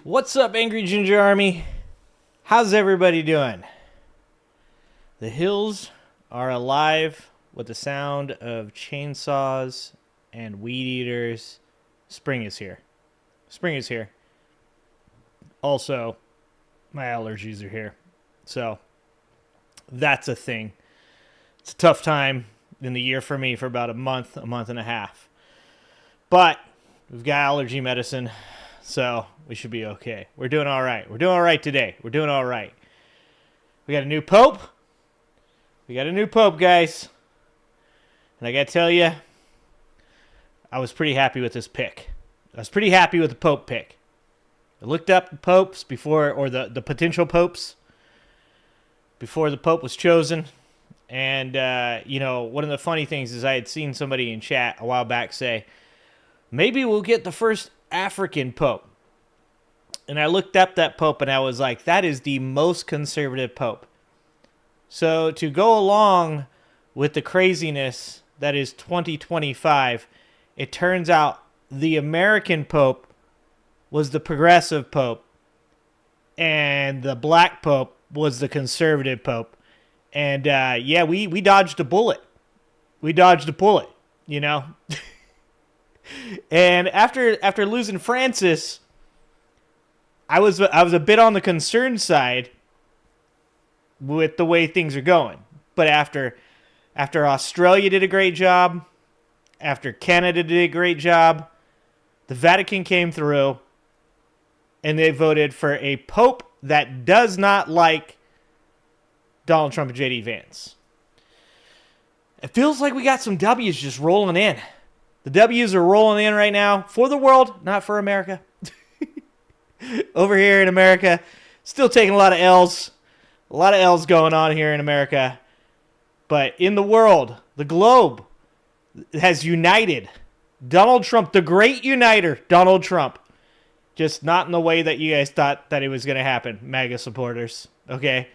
What's up, Angry Ginger Army? How's everybody doing? The hills are alive with the sound of chainsaws and weed eaters. Spring is here. Spring is here. Also, my allergies are here. So, that's a thing. It's a tough time in the year for me for about a month and a half. But we've got allergy medicine, so we should be okay. We're doing all right. We're doing all right today. We're doing all right. We got a new pope. We got a new pope, guys. And I got to tell you, I was pretty happy with this pick. I was pretty happy with the pope pick. I looked up the popes before, or the potential popes, before the pope was chosen. And, one of the funny things is I had seen somebody in chat a while back say, maybe we'll get the first African pope. And I looked up that pope and I was like, that is the most conservative pope. So to go along with the craziness that is 2025, it turns out the American pope was the progressive pope and the black pope was the conservative pope. And we dodged a bullet. We dodged a bullet, you know. And after losing Francis, I was a bit on the concerned side with the way things are going. But after Australia did a great job, after Canada did a great job, the Vatican came through and they voted for a pope that does not like Donald Trump and J.D. Vance. It feels like we got some W's just rolling in. The W's are rolling in right now for the world, not for America. Over here in America, still taking a lot of L's. A lot of L's going on here in America. But in the world, the globe has united. Donald Trump, the great uniter, Donald Trump. Just not in the way that you guys thought that it was going to happen, MAGA supporters. Okay?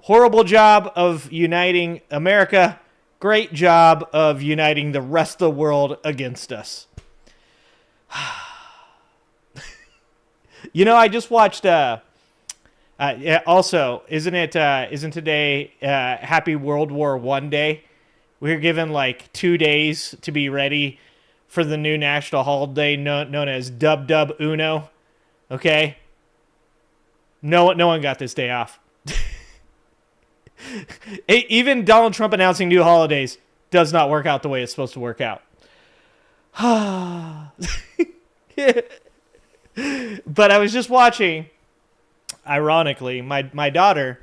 Horrible job of uniting America. Great job of uniting the rest of the world against us. I just watched. Also, isn't today Happy World War I Day? We're given like 2 days to be ready for the new national holiday known as Dub Dub Uno. Okay. No one got this day off. Even Donald Trump announcing new holidays does not work out the way it's supposed to work out. But I was just watching, ironically, my daughter,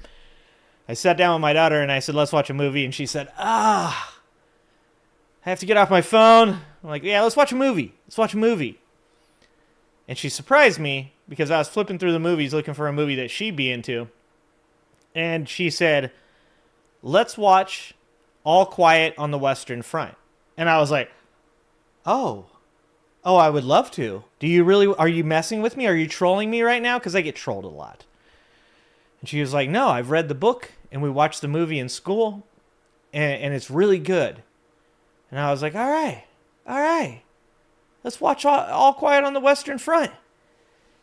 I sat down with my daughter and I said, let's watch a movie. And she said, I have to get off my phone. I'm like, yeah, let's watch a movie. Let's watch a movie. And she surprised me because I was flipping through the movies looking for a movie that she'd be into. And she said, let's watch All Quiet on the Western Front. And I was like, oh, I would love to. Are you messing with me? Are you trolling me right now? Because I get trolled a lot. And she was like, no, I've read the book and we watched the movie in school and it's really good. And I was like, all right. Let's watch All Quiet on the Western Front.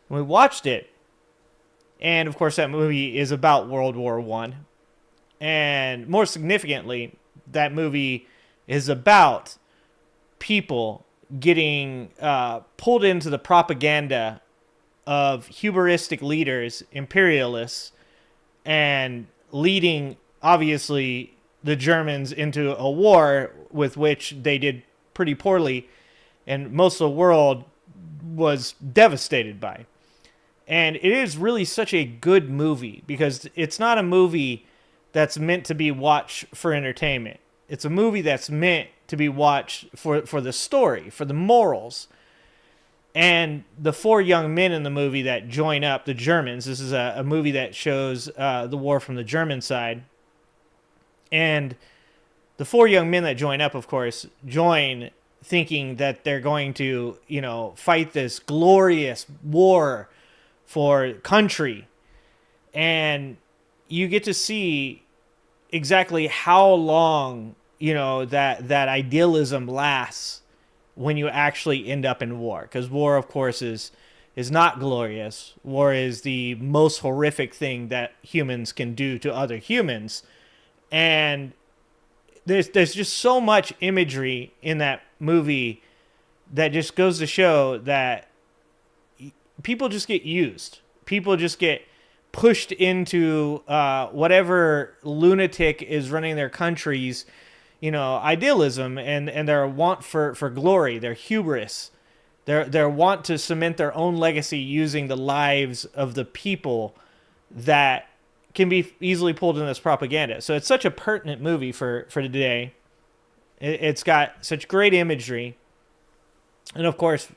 And we watched it. And, of course, that movie is about World War I. And more significantly, that movie is about people getting pulled into the propaganda of hubristic leaders, imperialists, and leading, obviously, the Germans into a war with which they did pretty poorly, and most of the world was devastated by. And it is really such a good movie because it's not a movie that's meant to be watched for entertainment. It's a movie that's meant to be watched for the story, for the morals. And the 4 young men in the movie that join up, the Germans, this is a movie that shows the war from the German side. And the 4 young men that join up, of course, join thinking that they're going to, fight this glorious war for country. And you get to see exactly how long, that idealism lasts when you actually end up in war. Because war, of course, is is not glorious. War is the most horrific thing that humans can do to other humans. And there's just so much imagery in that movie that just goes to show that people just get used. People just get pushed into whatever lunatic is running their countries, idealism and their want for glory, their hubris, their want to cement their own legacy using the lives of the people that can be easily pulled in this propaganda. So it's such a pertinent movie for today. It's got such great imagery. And of course,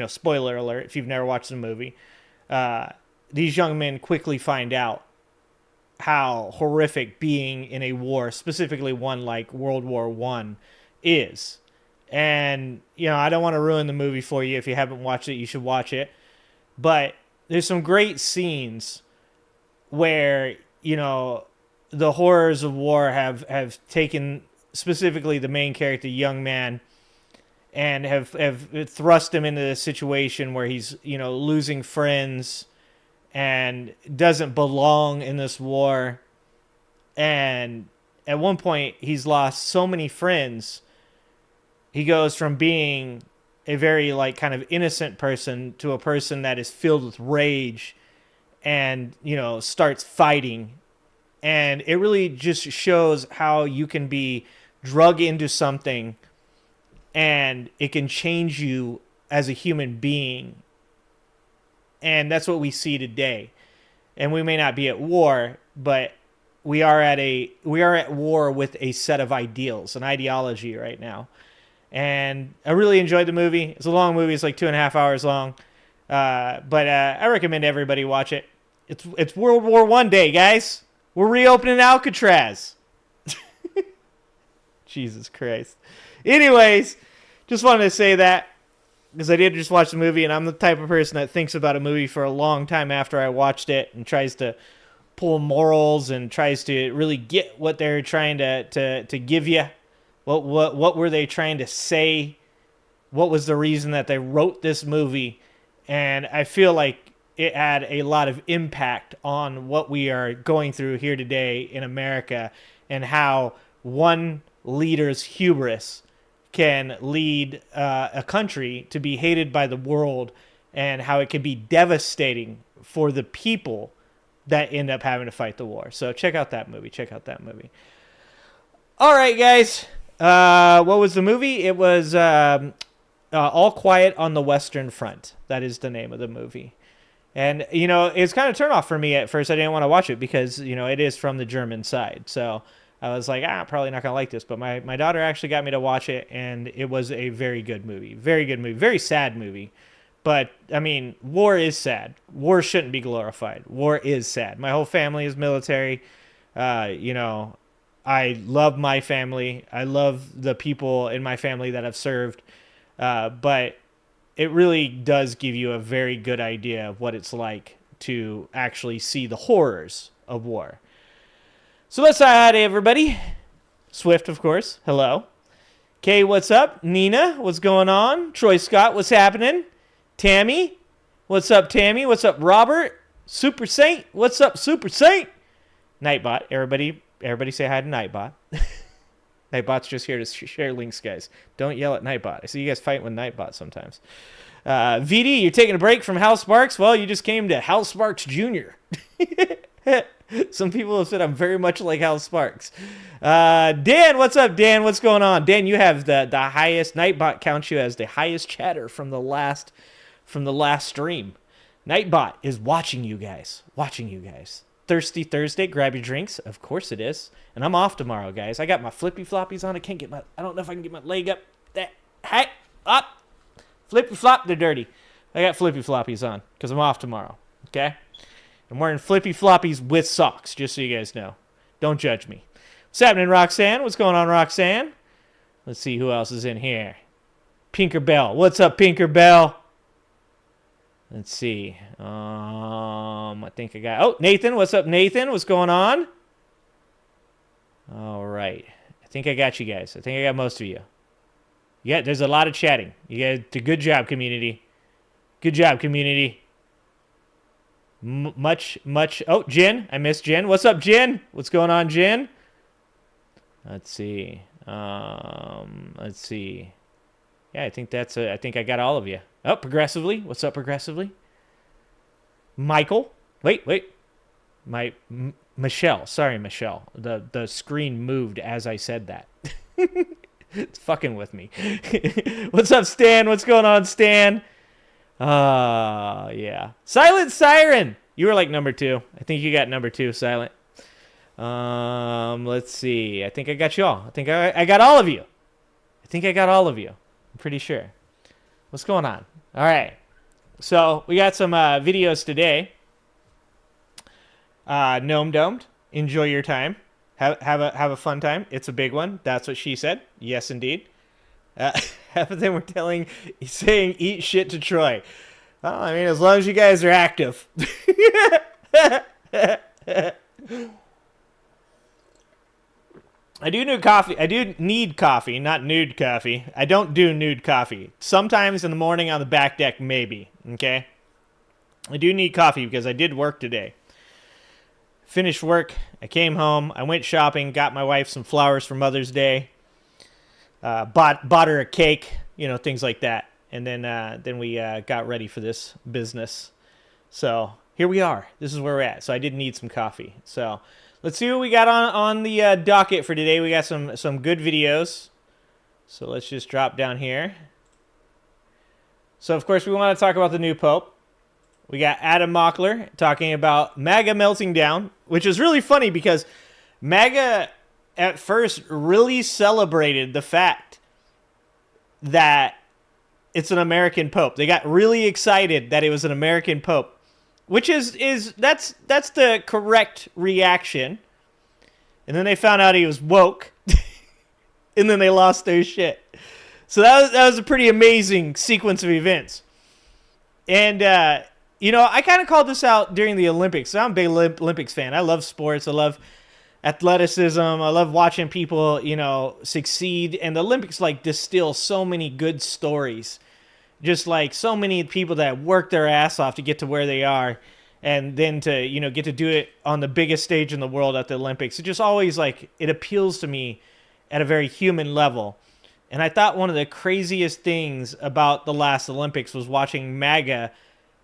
spoiler alert, if you've never watched the movie, these young men quickly find out how horrific being in a war, specifically one like World War I, is. And, I don't want to ruin the movie for you. If you haven't watched it, you should watch it. But there's some great scenes where, the horrors of war have taken specifically the main character, young man, and have thrust him into this situation where he's, losing friends and doesn't belong in this war. And at one point, he's lost so many friends. He goes from being a very, kind of innocent person to a person that is filled with rage and, starts fighting. And it really just shows how you can be drug into something and it can change you as a human being. And that's what we see today. And we may not be at war, but we are at war with a set of ideals, an ideology right now. And I really enjoyed the movie. It's a long movie. It's like 2.5 hours long. But I recommend everybody watch it. It's World War I day, guys. We're reopening Alcatraz. Jesus Christ. Anyways, just wanted to say that because I did just watch the movie, and I'm the type of person that thinks about a movie for a long time after I watched it and tries to pull morals and tries to really get what they're trying to give you. What were they trying to say? What was the reason that they wrote this movie? And I feel like it had a lot of impact on what we are going through here today in America and how one leader's hubris can lead a country to be hated by the world and how it can be devastating for the people that end up having to fight the war. So check out that movie. All right, guys. What was the movie? It was All Quiet on the Western Front. That is the name of the movie. And, it's kind of a turnoff for me at first. I didn't want to watch it because, it is from the German side. So I was like, probably not going to like this. But my daughter actually got me to watch it, and it was a very good movie. Very good movie. Very sad movie. But, war is sad. War shouldn't be glorified. War is sad. My whole family is military. I love my family. I love the people in my family that I've served. But it really does give you a very good idea of what it's like to actually see the horrors of war. So let's say hi to everybody. Swift, of course. Hello. Kay, what's up? Nina, what's going on? Troy Scott, what's happening? Tammy, what's up, Tammy? What's up, Robert? Super Saint, what's up, Super Saint? Nightbot, everybody say hi to Nightbot. Nightbot's just here to share links, guys. Don't yell at Nightbot. I see you guys fight with Nightbot sometimes. VD, you're taking a break from Hal Sparks? Well, you just came to Hal Sparks Jr. Some people have said I'm very much like Hal Sparks. Dan, what's up, Dan? What's going on? Dan, you have the highest. Nightbot counts you as the highest chatter from the last stream. Nightbot is watching you guys. Thirsty Thursday, grab your drinks. Of course it is. And I'm off tomorrow, guys. I got my flippy floppies on. I don't know if I can get my leg up. Up. Flippy flop, they're dirty. I got flippy floppies on because I'm off tomorrow. Okay? I'm wearing flippy floppies with socks, just so you guys know. Don't judge me. What's happening, Roxanne? What's going on, Roxanne? Let's see who else is in here. Pinkerbell. What's up, Pinkerbell? Let's see. I think I got... Oh, Nathan. What's up, Nathan? What's going on? All right. I think I got you guys. I think I got most of you. Yeah, there's a lot of chatting. You guys did a good job, community. Good job, community. Much. Oh, Jen. I missed Jen. What's up, Jen? What's going on, Jen? Let's see. Let's see. Yeah, I think I think I got all of you. Oh, Progressively. What's up, Progressively? Michael. Wait. Michelle. Sorry, Michelle. The screen moved as I said that. It's fucking with me. What's up, Stan? What's going on, Stan? Yeah. Silent Siren. You were like number 2. I think you got number 2, Silent. Let's see. I think I got you all. I think I got all of you. I'm pretty sure. What's going on? All right. So we got some videos today. Gnome Domed. Enjoy your time. Have a fun time. It's a big one. That's what she said. Yes, indeed. Half of them were saying eat shit to Troy. Well, I mean, as long as you guys are active. I do need coffee, not nude coffee. I don't do nude coffee. Sometimes in the morning on the back deck, maybe. Okay? I do need coffee because I did work today. Finished work. I came home. I went shopping. Got my wife some flowers for Mother's Day. Bought her a cake. You know, things like that. And then we got ready for this business. So here we are. This is where we're at. So I did need some coffee. So let's see what we got on the docket for today. We got some good videos. So let's just drop down here. So, of course, we want to talk about the new Pope. We got Adam Mockler talking about MAGA melting down, which is really funny because MAGA at first really celebrated the fact that it's an American Pope. They got really excited that it was an American Pope, which that's the correct reaction. And then they found out he was woke, and then they lost their shit. So that was a pretty amazing sequence of events. And you know, I kind of called this out during the Olympics. I'm a big Olympics fan. I love sports. I love athleticism. I love watching people, you know, succeed. And the Olympics, like, distill so many good stories. Just, like, so many people that work their ass off to get to where they are. And then to, you know, get to do it on the biggest stage in the world at the Olympics. It just always, like, it appeals to me at a very human level. And I thought one of the craziest things about the last Olympics was watching MAGA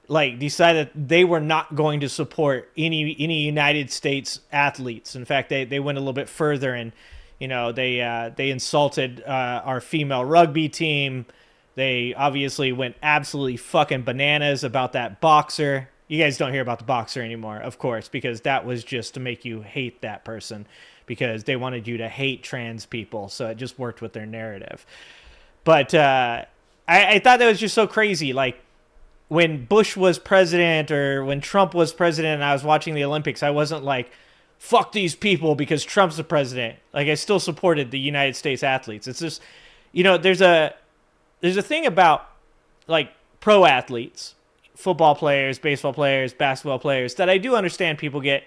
like decided they were not going to support any United States athletes. In fact, they went a little bit further, and you know they insulted our female rugby team. They obviously went absolutely fucking bananas about that boxer. You guys don't hear about the boxer anymore, of course, because that was just to make you hate that person because they wanted you to hate trans people. So it just worked with their narrative. But I thought that was just so crazy. Like, when Bush was president or when Trump was president and I was watching the Olympics, I wasn't like, fuck these people because Trump's the president. Like, I still supported the United States athletes. It's just, you know, there's a thing about, like, pro athletes, football players, baseball players, basketball players, that I do understand people get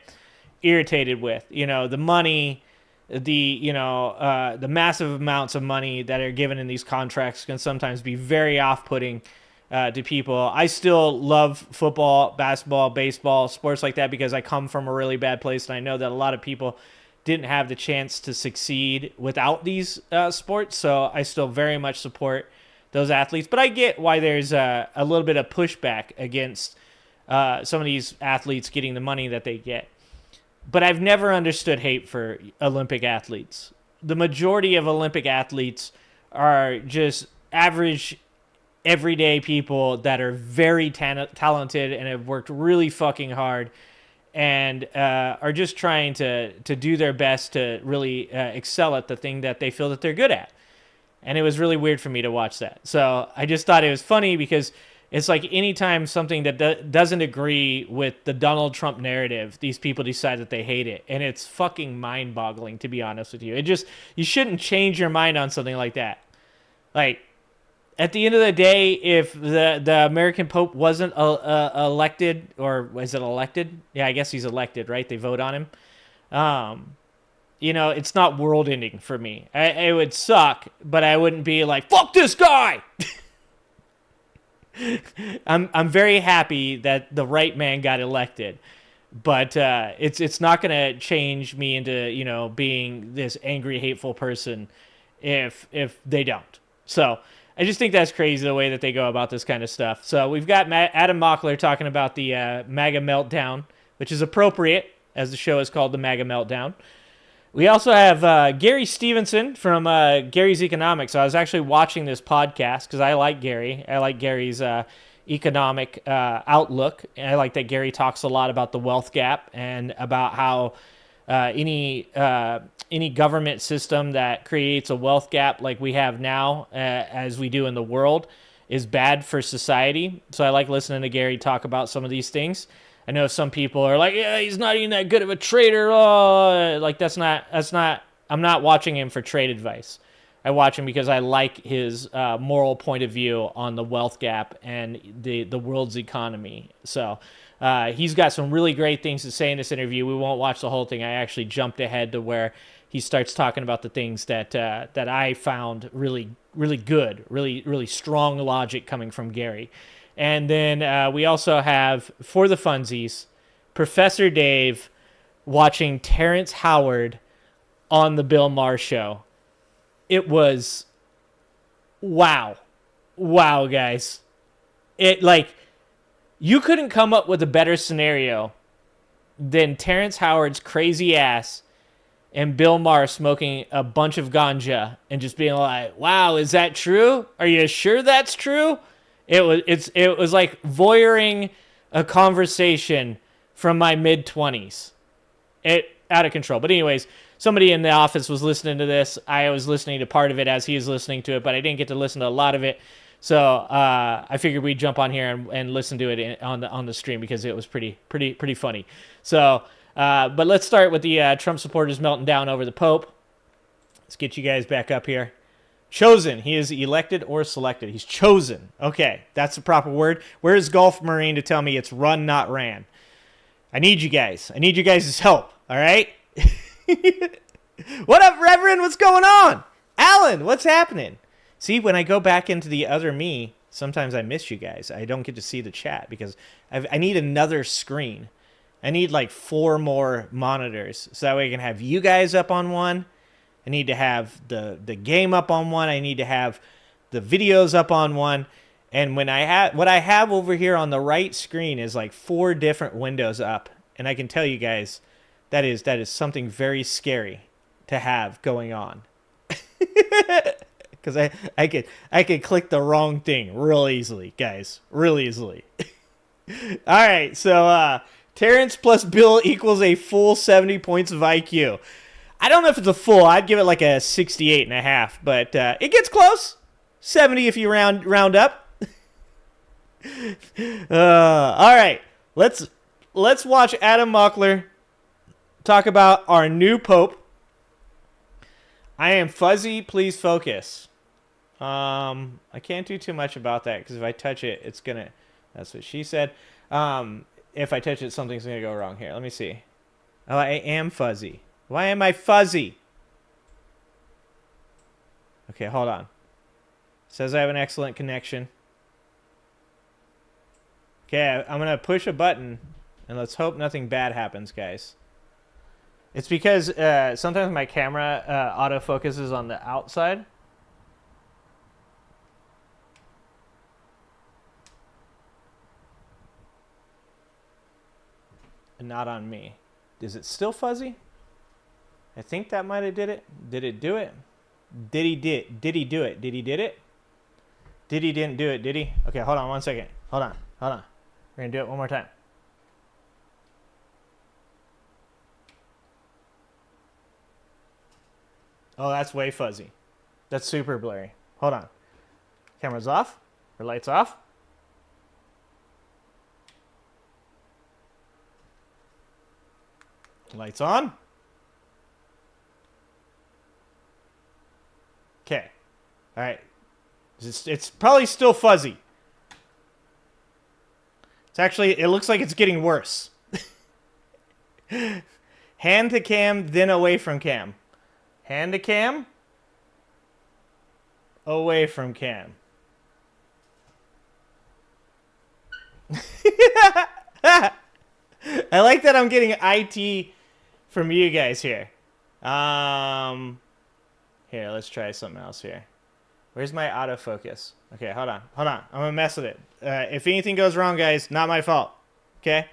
irritated with. You know, the money, the massive amounts of money that are given in these contracts can sometimes be very off-putting to people. I still love football, basketball, baseball, sports like that because I come from a really bad place, and I know that a lot of people didn't have the chance to succeed without these sports, so I still very much support those athletes. But I get why there's a little bit of pushback against some of these athletes getting the money that they get. But I've never understood hate for Olympic athletes. The majority of Olympic athletes are just average everyday people that are very talented and have worked really fucking hard and are just trying to do their best to really excel at the thing that they feel that they're good at. And it was really weird for me to watch that. So I just thought it was funny because it's like anytime something that doesn't agree with the Donald Trump narrative, these people decide that they hate it. And it's fucking mind-boggling, to be honest with you. You shouldn't change your mind on something like that. Like, at the end of the day, if the American Pope wasn't elected, or was it elected? Yeah, I guess he's elected, right? They vote on him. You know, it's not world-ending for me. It would suck, but I wouldn't be like, fuck this guy! I'm very happy that the right man got elected, but it's not going to change me into being this angry, hateful person if they don't. So I just think that's crazy the way that they go about this kind of stuff. So we've got Adam Mockler talking about the MAGA meltdown, which is appropriate as the show is called the MAGA meltdown. We also have Gary Stevenson from Gary's Economics. So I was actually watching this podcast because I like Gary. I like Gary's economic outlook. And I like that Gary talks a lot about the wealth gap and about how any government system that creates a wealth gap like we have now, as we do in the world, is bad for society. So I like listening to Gary talk about some of these things. I know some people are like, yeah, he's not even that good of a trader. Oh, like that's not. I'm not watching him for trade advice. I watch him because I like his moral point of view on the wealth gap and the world's economy. So he's got some really great things to say in this interview. We won't watch the whole thing. I actually jumped ahead to where he starts talking about the things that I found really, really good, really, really strong logic coming from Gary. And then we also have, for the funsies, Professor Dave watching Terrence Howard on the Bill Maher show. It was, wow, guys. You couldn't come up with a better scenario than Terrence Howard's crazy ass and Bill Maher smoking a bunch of ganja and just being like, wow, is that true? Are you sure that's true? It was like voyeuring a conversation from my mid-20s. Out of control. But anyways, somebody in the office was listening to this. I was listening to part of it as he was listening to it, but I didn't get to listen to a lot of it. So I figured we'd jump on here and listen to it on the stream because it was pretty funny. So, but let's start with the Trump supporters melting down over the Pope. Let's get you guys back up here. Chosen. He is elected or selected. He's chosen. Okay, that's the proper word. Where is Golf Marine to tell me it's run, not ran? I need you guys. I need you guys' help. All right? What up, Reverend? What's going on? Alan, what's happening? See, when I go back into the other me, sometimes I miss you guys. I don't get to see the chat because I need another screen. I need like 4 more monitors so that way I can have you guys up on one. I need to have the game up on one. I need to have the videos up on one. And what I have over here on the right screen is like 4 different windows up. And I can tell you guys that is something very scary to have going on. Because I could click the wrong thing real easily, guys. Real easily. All right, so Terrence plus Bill equals a full 70 points of IQ. I don't know if it's a full. I'd give it like a 68.5, but it gets close. 70 if you round up. All right, let's watch Adam Mockler talk about our new Pope. I am fuzzy. Please focus. I can't do too much about that because if I touch it, it's gonna. That's what she said. If I touch it, something's gonna go wrong here. Let me see. Oh, I am fuzzy. Why am I fuzzy? Okay, hold on. Says I have an excellent connection. Okay, I'm going to push a button, and let's hope nothing bad happens, guys. It's because sometimes my camera autofocuses on the outside. And not on me. Is it still fuzzy? I think that might have did it. Did it do it? Did he do it? Did he did it? Did he didn't do it, did he? Okay, hold on 1 second. Hold on. We're going to do it one more time. Oh, that's way fuzzy. That's super blurry. Hold on. Camera's off. Or lights off. Lights on. Okay. All right. It's probably still fuzzy. It looks like it's getting worse. Hand to cam, then away from cam. Hand to cam. Away from cam. I like that I'm getting IT from you guys here. Here, let's try something else here. Where's my autofocus? Okay, hold on. I'm gonna mess with it. If anything goes wrong, guys, not my fault. Okay?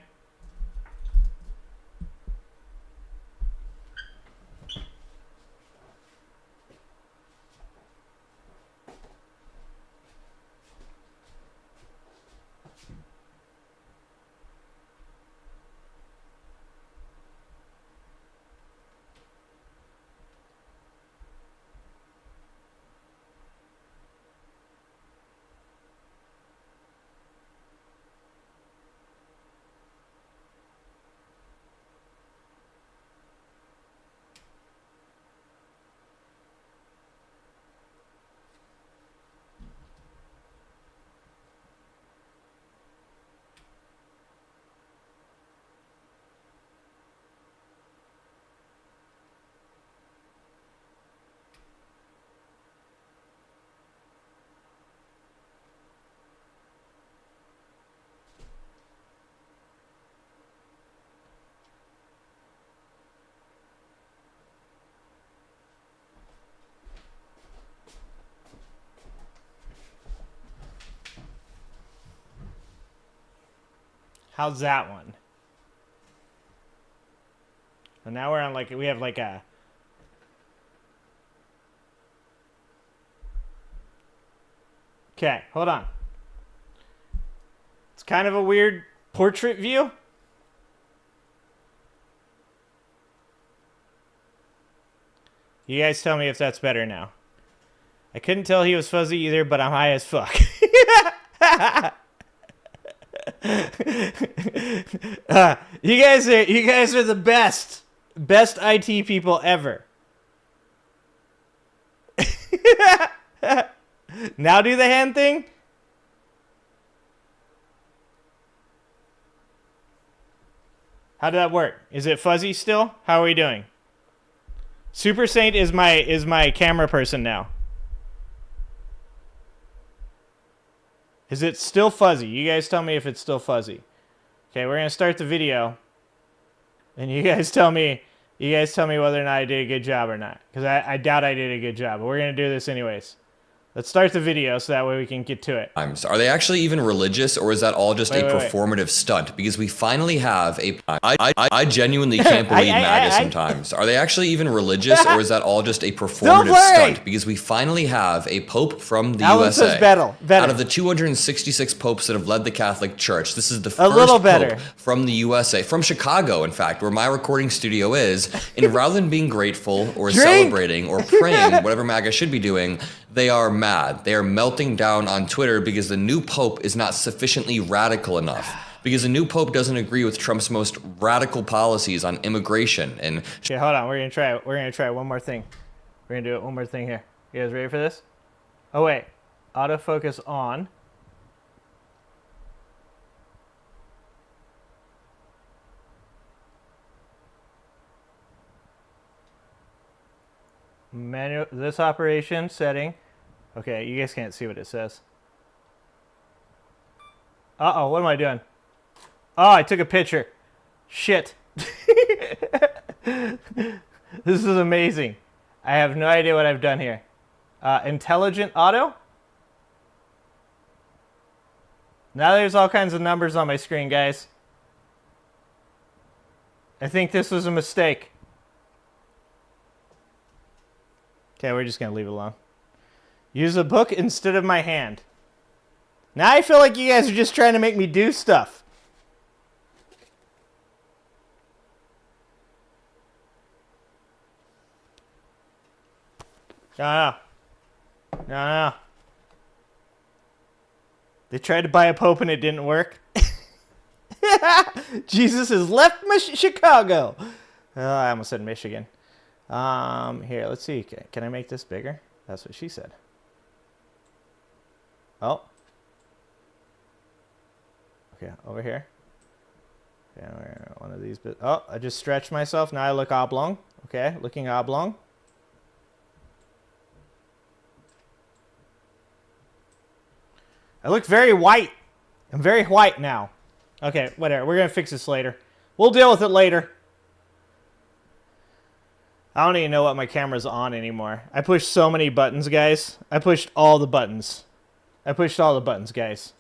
How's that one? And now we're on like, we have like a... Okay, hold on. It's kind of a weird portrait view. You guys tell me if that's better now. I couldn't tell he was fuzzy either, but I'm high as fuck. You guys are the best IT people ever. Now do the hand thing. How did that work? Is it fuzzy still? How are we doing? Super Saint is my camera person now. Is it still fuzzy? You guys tell me if it's still fuzzy. Okay, we're gonna start the video, and you guys tell me whether or not I did a good job or not, because I doubt I did a good job. But we're gonna do this anyways. Let's start the video so that way we can get to it. Are they actually even religious, or is that all just a performative stunt? Because we finally have a... I genuinely can't believe MAGA sometimes. Are they actually even religious, or is that all just a performative stunt? Because we finally have a pope from the USA. Out of the 266 popes that have led the Catholic Church, this is the first pope from the USA, from Chicago, in fact, where my recording studio is. And rather than being grateful or celebrating or praying, whatever MAGA should be doing, they are mad. They are melting down on Twitter because the new pope is not sufficiently radical enough. Because the new pope doesn't agree with Trump's most radical policies on immigration and... Okay, hold on. We're gonna try one more thing. We're gonna do it one more thing here. You guys ready for this? Oh wait, autofocus on. Manual this operation setting. Okay, you guys can't see what it says. Uh-oh, what am I doing? Oh, I took a picture. Shit. This is amazing. I have no idea what I've done here. Intelligent auto? Now there's all kinds of numbers on my screen, guys. I think this was a mistake. Okay, we're just going to leave it alone. Use a book instead of my hand. Now I feel like you guys are just trying to make me do stuff. No. They tried to buy a pope and it didn't work. Jesus has left Chicago. Oh, I almost said Michigan. Here, let's see. Can I make this bigger? That's what she said. Oh. Okay, over here. Okay, one of these bits. Oh, I just stretched myself. Now I look oblong. Okay, looking oblong. I look very white. I'm very white now. Okay, whatever. We're going to fix this later. We'll deal with it later. I don't even know what my camera's on anymore. I pushed so many buttons, guys. I pushed all the buttons. Guys.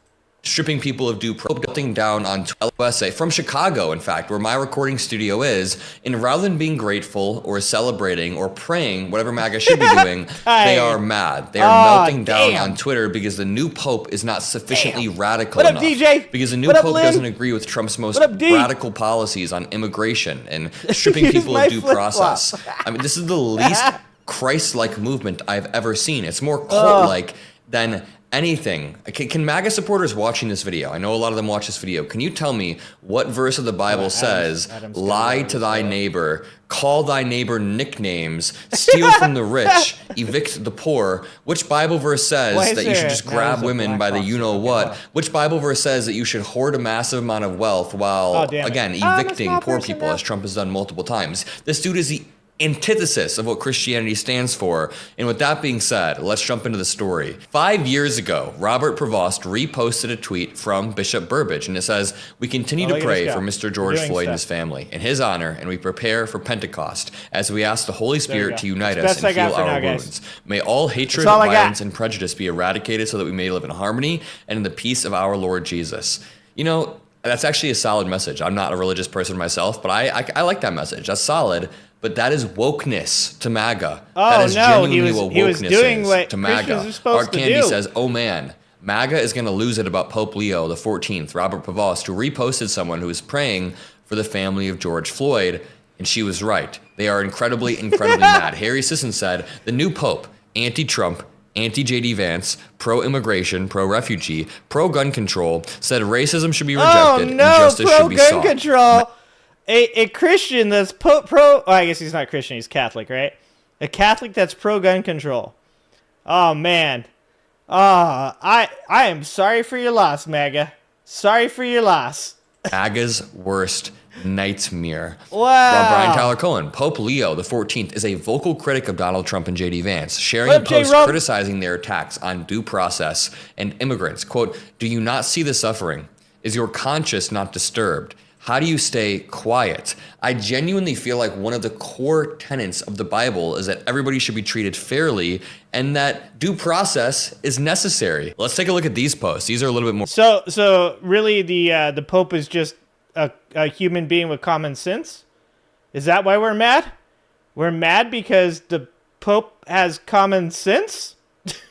Stripping people of due process, down on USA from Chicago, in fact, where my recording studio is, and rather than being grateful or celebrating or praying, whatever MAGA should be doing, they are mad. They are melting down on Twitter because the new pope is not sufficiently radical enough. DJ? Because the new pope doesn't agree with Trump's most radical policies on immigration and stripping people of due process. I mean, this is the least Christ-like movement I've ever seen. It's more cult-like than anything. Can MAGA supporters watching this video, I know a lot of them watch this video, can you tell me what verse of the Bible says, lie to thy neighbor, call thy neighbor nicknames, steal from the rich, evict the poor? Which Bible verse says that you should just grab women by the you-know-what? Which Bible verse says that you should hoard a massive amount of wealth while, again, evicting poor people, as Trump has done multiple times? This dude is the antithesis of what Christianity stands for. And with that being said, let's jump into the story. 5 years ago, Robert Prevost reposted a tweet from Bishop Burbidge, and it says, "We continue to pray for Mr. George Floyd and his family in his honor, and we prepare for Pentecost as we ask the Holy Spirit to unite us and heal our wounds. May all hatred, violence, and prejudice be eradicated so that we may live in harmony and in the peace of our Lord Jesus." You know, that's actually a solid message. I'm not a religious person myself, but I like that message. That's solid. But that is wokeness to MAGA. That is genuinely what wokeness is to MAGA. Art Candy says, "Oh man, MAGA is going to lose it about Pope Leo the 14th, Robert Prevost, who reposted someone who was praying for the family of George Floyd, and she was right. They are incredibly mad." Harry Sisson said, "The new Pope, anti-Trump, anti-JD Vance, pro-immigration, pro-refugee, pro-gun control, said racism should be rejected and justice should be sought." Pro-gun control. A Christian that's I guess he's not Christian, he's Catholic, right? A Catholic that's pro-gun control. Oh, man. I am sorry for your loss, MAGA. Sorry for your loss. MAGA's worst nightmare. Wow. Brian Tyler Cohen, Pope Leo the 14th is a vocal critic of Donald Trump and JD Vance, sharing a post criticizing their attacks on due process and immigrants. Quote, "Do you not see the suffering? Is your conscience not disturbed? How do you stay quiet?" I genuinely feel like one of the core tenets of the Bible is that everybody should be treated fairly and that due process is necessary. Let's take a look at these posts. These are a little bit more. So really the Pope is just a human being with common sense? Is that why we're mad? We're mad because the Pope has common sense?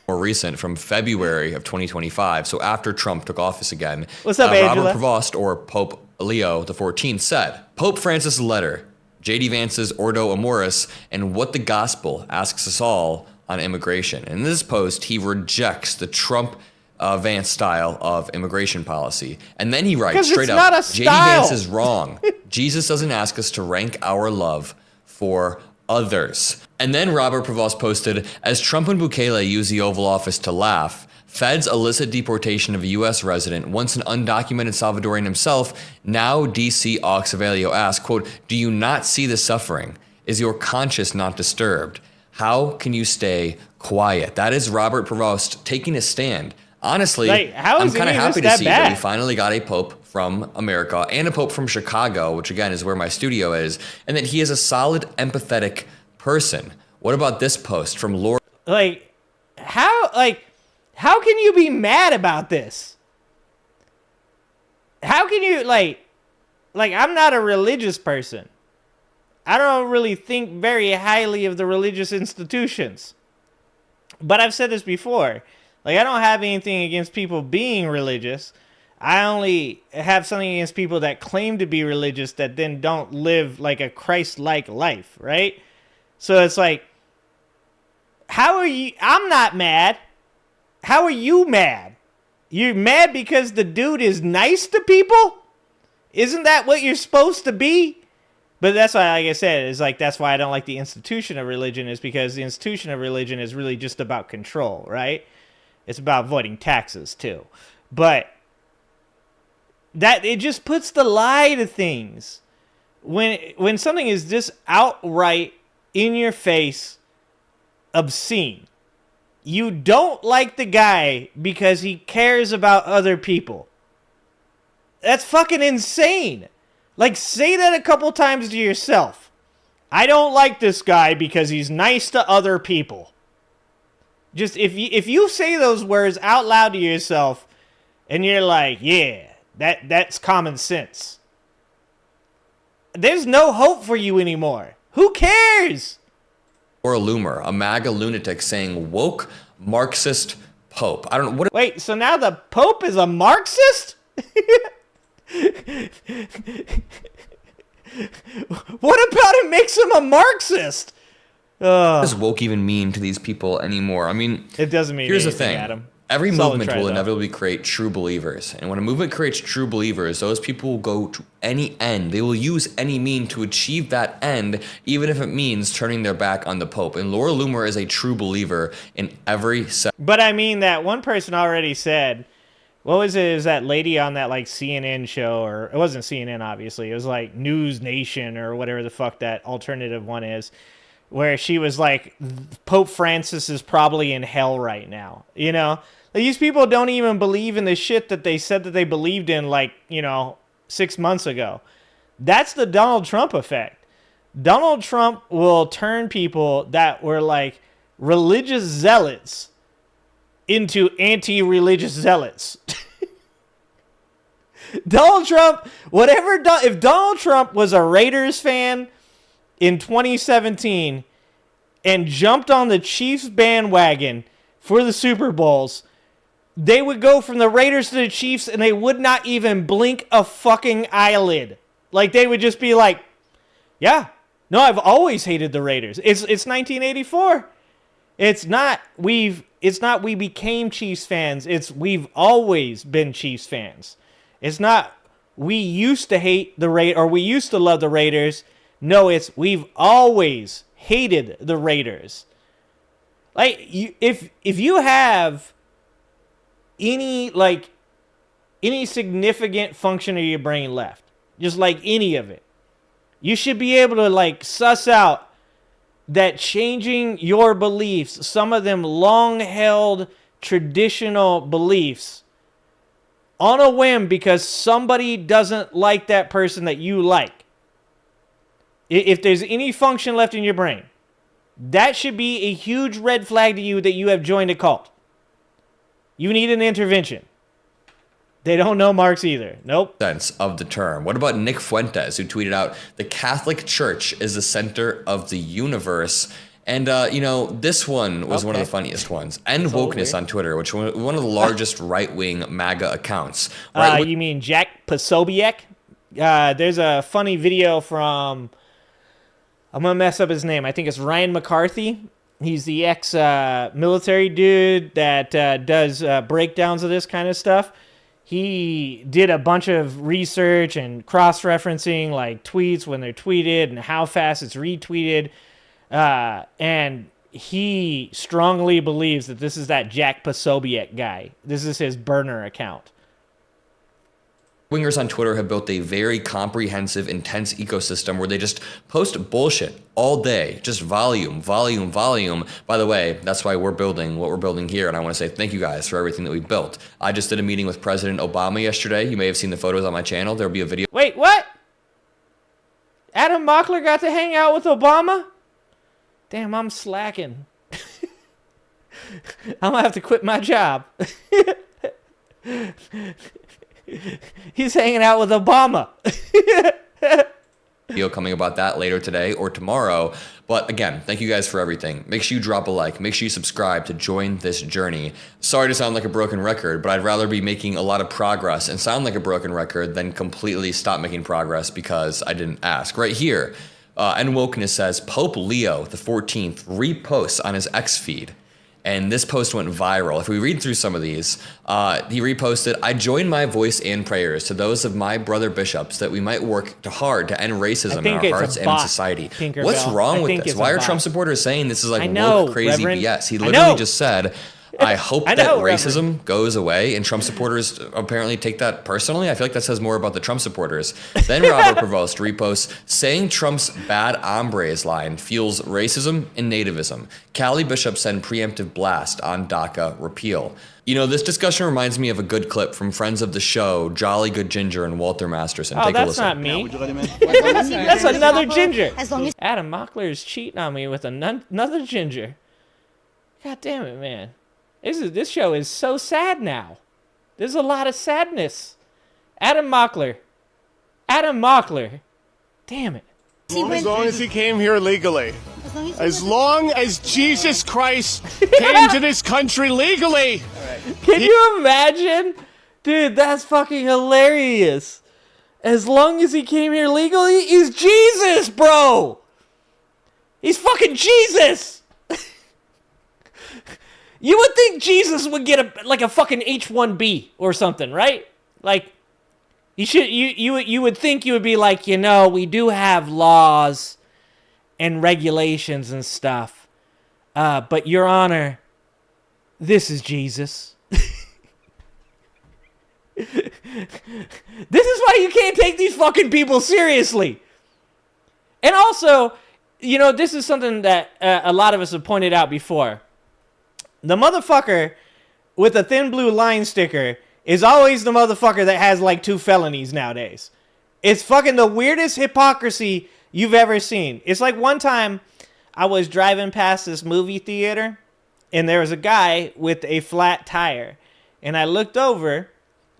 More recent, from February of 2025, so after Trump took office again. What's up, Angela? Robert Prevost, or Pope Leo the 14th, said, "Pope Francis' letter, JD Vance's Ordo Amoris, and what the gospel asks us all on immigration." In this post, he rejects the Trump Vance style of immigration policy. And then he writes straight up, JD Vance is wrong. Jesus doesn't ask us to rank our love for others. And then Robert Prevost posted, "As Trump and Bukele use the Oval Office to laugh, Fed's illicit deportation of a U.S. resident, once an undocumented Salvadorian himself, now DC Oxavelio asks, quote, 'Do you not see the suffering? Is your conscience not disturbed? How can you stay quiet?'" That is Robert Prevost taking a stand. Honestly, I'm kind of happy to see that we finally got a pope from America and a pope from Chicago, which again is where my studio is, and that he is a solid, empathetic person. What about this post from Lord? How can you be mad about this? How can you, I'm not a religious person. I don't really think very highly of the religious institutions. But I've said this before. I don't have anything against people being religious. I only have something against people that claim to be religious that then don't live like a Christ-like life, right? So it's how are you? I'm not mad. How are you mad? You're mad because the dude is nice to people? Isn't that what you're supposed to be? But that's why, like I said, that's why I don't like the institution of religion, is because the institution of religion is really just about control, right? It's about avoiding taxes too. But that it just puts the lie to things. When something is just outright in your face obscene. You don't like the guy because he cares about other people. That's fucking insane. Like, say that a couple times to yourself. I don't like this guy because he's nice to other people. Just if you say those words out loud to yourself and you're like, yeah, that's common sense. There's no hope for you anymore. Who cares? Or a loomer, a MAGA lunatic saying woke Marxist Pope. I don't know what. Wait, so now the Pope is a Marxist? What about it makes him a Marxist? What does woke even mean to these people anymore? I mean, it doesn't mean here's anything, the thing. Adam. Every movement will inevitably create true believers. And when a movement creates true believers, those people will go to any end. They will use any mean to achieve that end, even if it means turning their back on the Pope. And Laura Loomer is a true believer in every But I mean, that one person already said, what was it? Is that lady on that like CNN show, or it wasn't CNN, obviously. It was like News Nation or whatever the fuck that alternative one is, where she was like, Pope Francis is probably in hell right now. You know, these people don't even believe in the shit that they said that they believed in, like, 6 months ago. That's the Donald Trump effect. Donald Trump will turn people that were like religious zealots into anti-religious zealots. Donald Trump, if Donald Trump was a Raiders fan in 2017 and jumped on the Chiefs bandwagon for the Super Bowls, they would go from the Raiders to the Chiefs and they would not even blink a fucking eyelid. Like, they would just be like, yeah, no, I've always hated the Raiders. It's 1984. It's not we became Chiefs fans. It's we've always been Chiefs fans. It's not we used to hate the Raiders or we used to love the Raiders. No, it's we've always hated the Raiders. Like, if you have any significant function of your brain left, just like any of it, you should be able to like suss out that changing your beliefs, some of them long-held traditional beliefs, on a whim because somebody doesn't like that person that you like. If there's any function left in your brain, that should be a huge red flag to you that you have joined a cult. You need an intervention. They don't know Marx either. Nope. Sense of the term. What about Nick Fuentes, who tweeted out, the Catholic Church is the center of the universe? And, this one was one of the funniest ones. And Wokeness on Twitter, which was one of the largest right-wing MAGA accounts. You mean Jack Posobiec? There's a funny video from, I'm going to mess up his name. I think it's Ryan McCarthy. He's the ex-military dude that does breakdowns of this kind of stuff. He did a bunch of research and cross-referencing like tweets when they're tweeted and how fast it's retweeted. And he strongly believes that this is that Jack Posobiec guy. This is his burner account. Wingers on Twitter have built a very comprehensive, intense ecosystem where they just post bullshit all day. Just volume. By the way, that's why we're building what we're building here, and I want to say thank you guys for everything that we built. I just did a meeting with President Obama yesterday. You may have seen the photos on my channel. There'll be a video. Wait, what? Adam Mockler got to hang out with Obama? Damn, I'm slacking. I'm going to have to quit my job. He's hanging out with Obama. Video coming about that later today or tomorrow. But again, thank you guys for everything. Make sure you drop a like. Make sure you subscribe to join this journey. Sorry to sound like a broken record, but I'd rather be making a lot of progress and sound like a broken record than completely stop making progress because I didn't ask. Right here, and Wokeness says, Pope Leo the 14th reposts on his X feed. And this post went viral. If we read through some of these, he reposted, I join my voice and prayers to those of my brother bishops that we might work hard to end racism in our hearts and in society. What's wrong with this? Why are Trump supporters saying this is like woke, crazy BS? He literally just said, I hope that racism goes away, and Trump supporters apparently take that personally. I feel like that says more about the Trump supporters. Then Robert Provost reposts, saying Trump's bad hombres line fuels racism and nativism. Callie Bishop send preemptive blast on DACA repeal. You know, this discussion reminds me of a good clip from friends of the show, Jolly Good Ginger and Walter Masterson. Take a listen. Not me. That's another ginger. Adam Mockler is cheating on me with another ginger. God damn it, man. This show is so sad now. There's a lot of sadness. Adam Mockler. Damn it. As long as he came here legally. As long as Jesus Christ came to this country legally. Can you imagine? Dude, that's fucking hilarious. As long as he came here legally, he's Jesus, bro. He's fucking Jesus. You would think Jesus would get a fucking H-1B or something, right? Like, you would think you would be like, you know, we do have laws and regulations and stuff. But Your Honor, this is Jesus. This is why you can't take these fucking people seriously. And also, you know, this is something that a lot of us have pointed out before. The motherfucker with a thin blue line sticker is always the motherfucker that has like 2 felonies nowadays. It's fucking the weirdest hypocrisy you've ever seen. It's like one time I was driving past this movie theater and there was a guy with a flat tire. And I looked over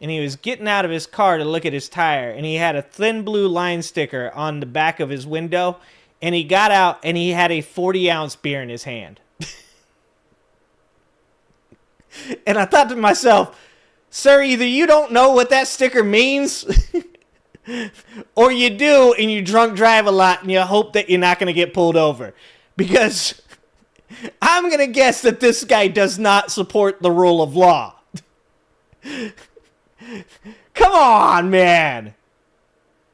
and he was getting out of his car to look at his tire. And he had a thin blue line sticker on the back of his window. And he got out and he had a 40-ounce beer in his hand. And I thought to myself, sir, either you don't know what that sticker means, or you do and you drunk drive a lot and you hope that you're not going to get pulled over. Because I'm going to guess that this guy does not support the rule of law. Come on, man.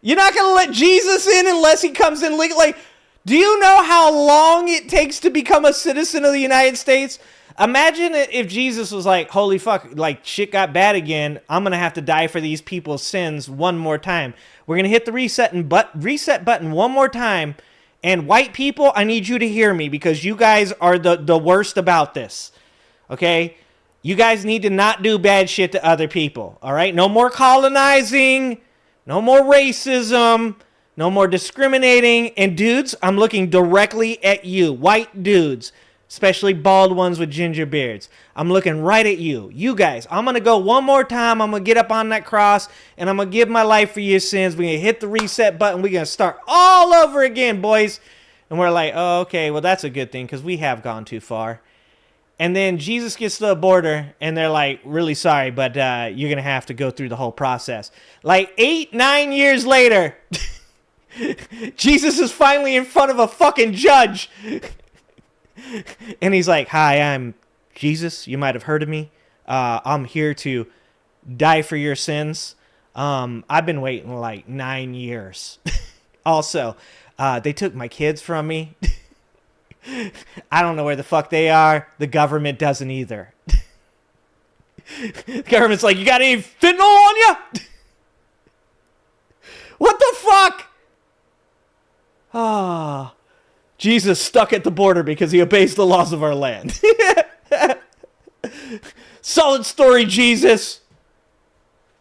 You're not going to let Jesus in unless he comes in legally. Like, do you know how long it takes to become a citizen of the United States? Imagine if Jesus was like, holy fuck, like shit got bad again. I'm going to have to die for these people's sins one more time. We're going to hit the reset button one more time. And white people, I need you to hear me because you guys are the worst about this. Okay? You guys need to not do bad shit to other people. All right? No more colonizing. No more racism. No more discriminating. And dudes, I'm looking directly at you. White dudes. Especially bald ones with ginger beards. I'm looking right at you. You guys, I'm going to go one more time. I'm going to get up on that cross, and I'm going to give my life for your sins. We're going to hit the reset button. We're going to start all over again, boys. And we're like, oh, okay, well, that's a good thing because we have gone too far. And then Jesus gets to the border, and they're like, really sorry, but you're going to have to go through the whole process. Like 8-9 years later, Jesus is finally in front of a fucking judge. And he's like, hi, I'm Jesus. You might have heard of me. I'm here to die for your sins. I've been waiting like 9 years. Also, they took my kids from me. I don't know where the fuck they are. The government doesn't either. The government's like, you got any fentanyl on you? What the fuck? Ah. Jesus stuck at the border because he obeys the laws of our land. Solid story, Jesus.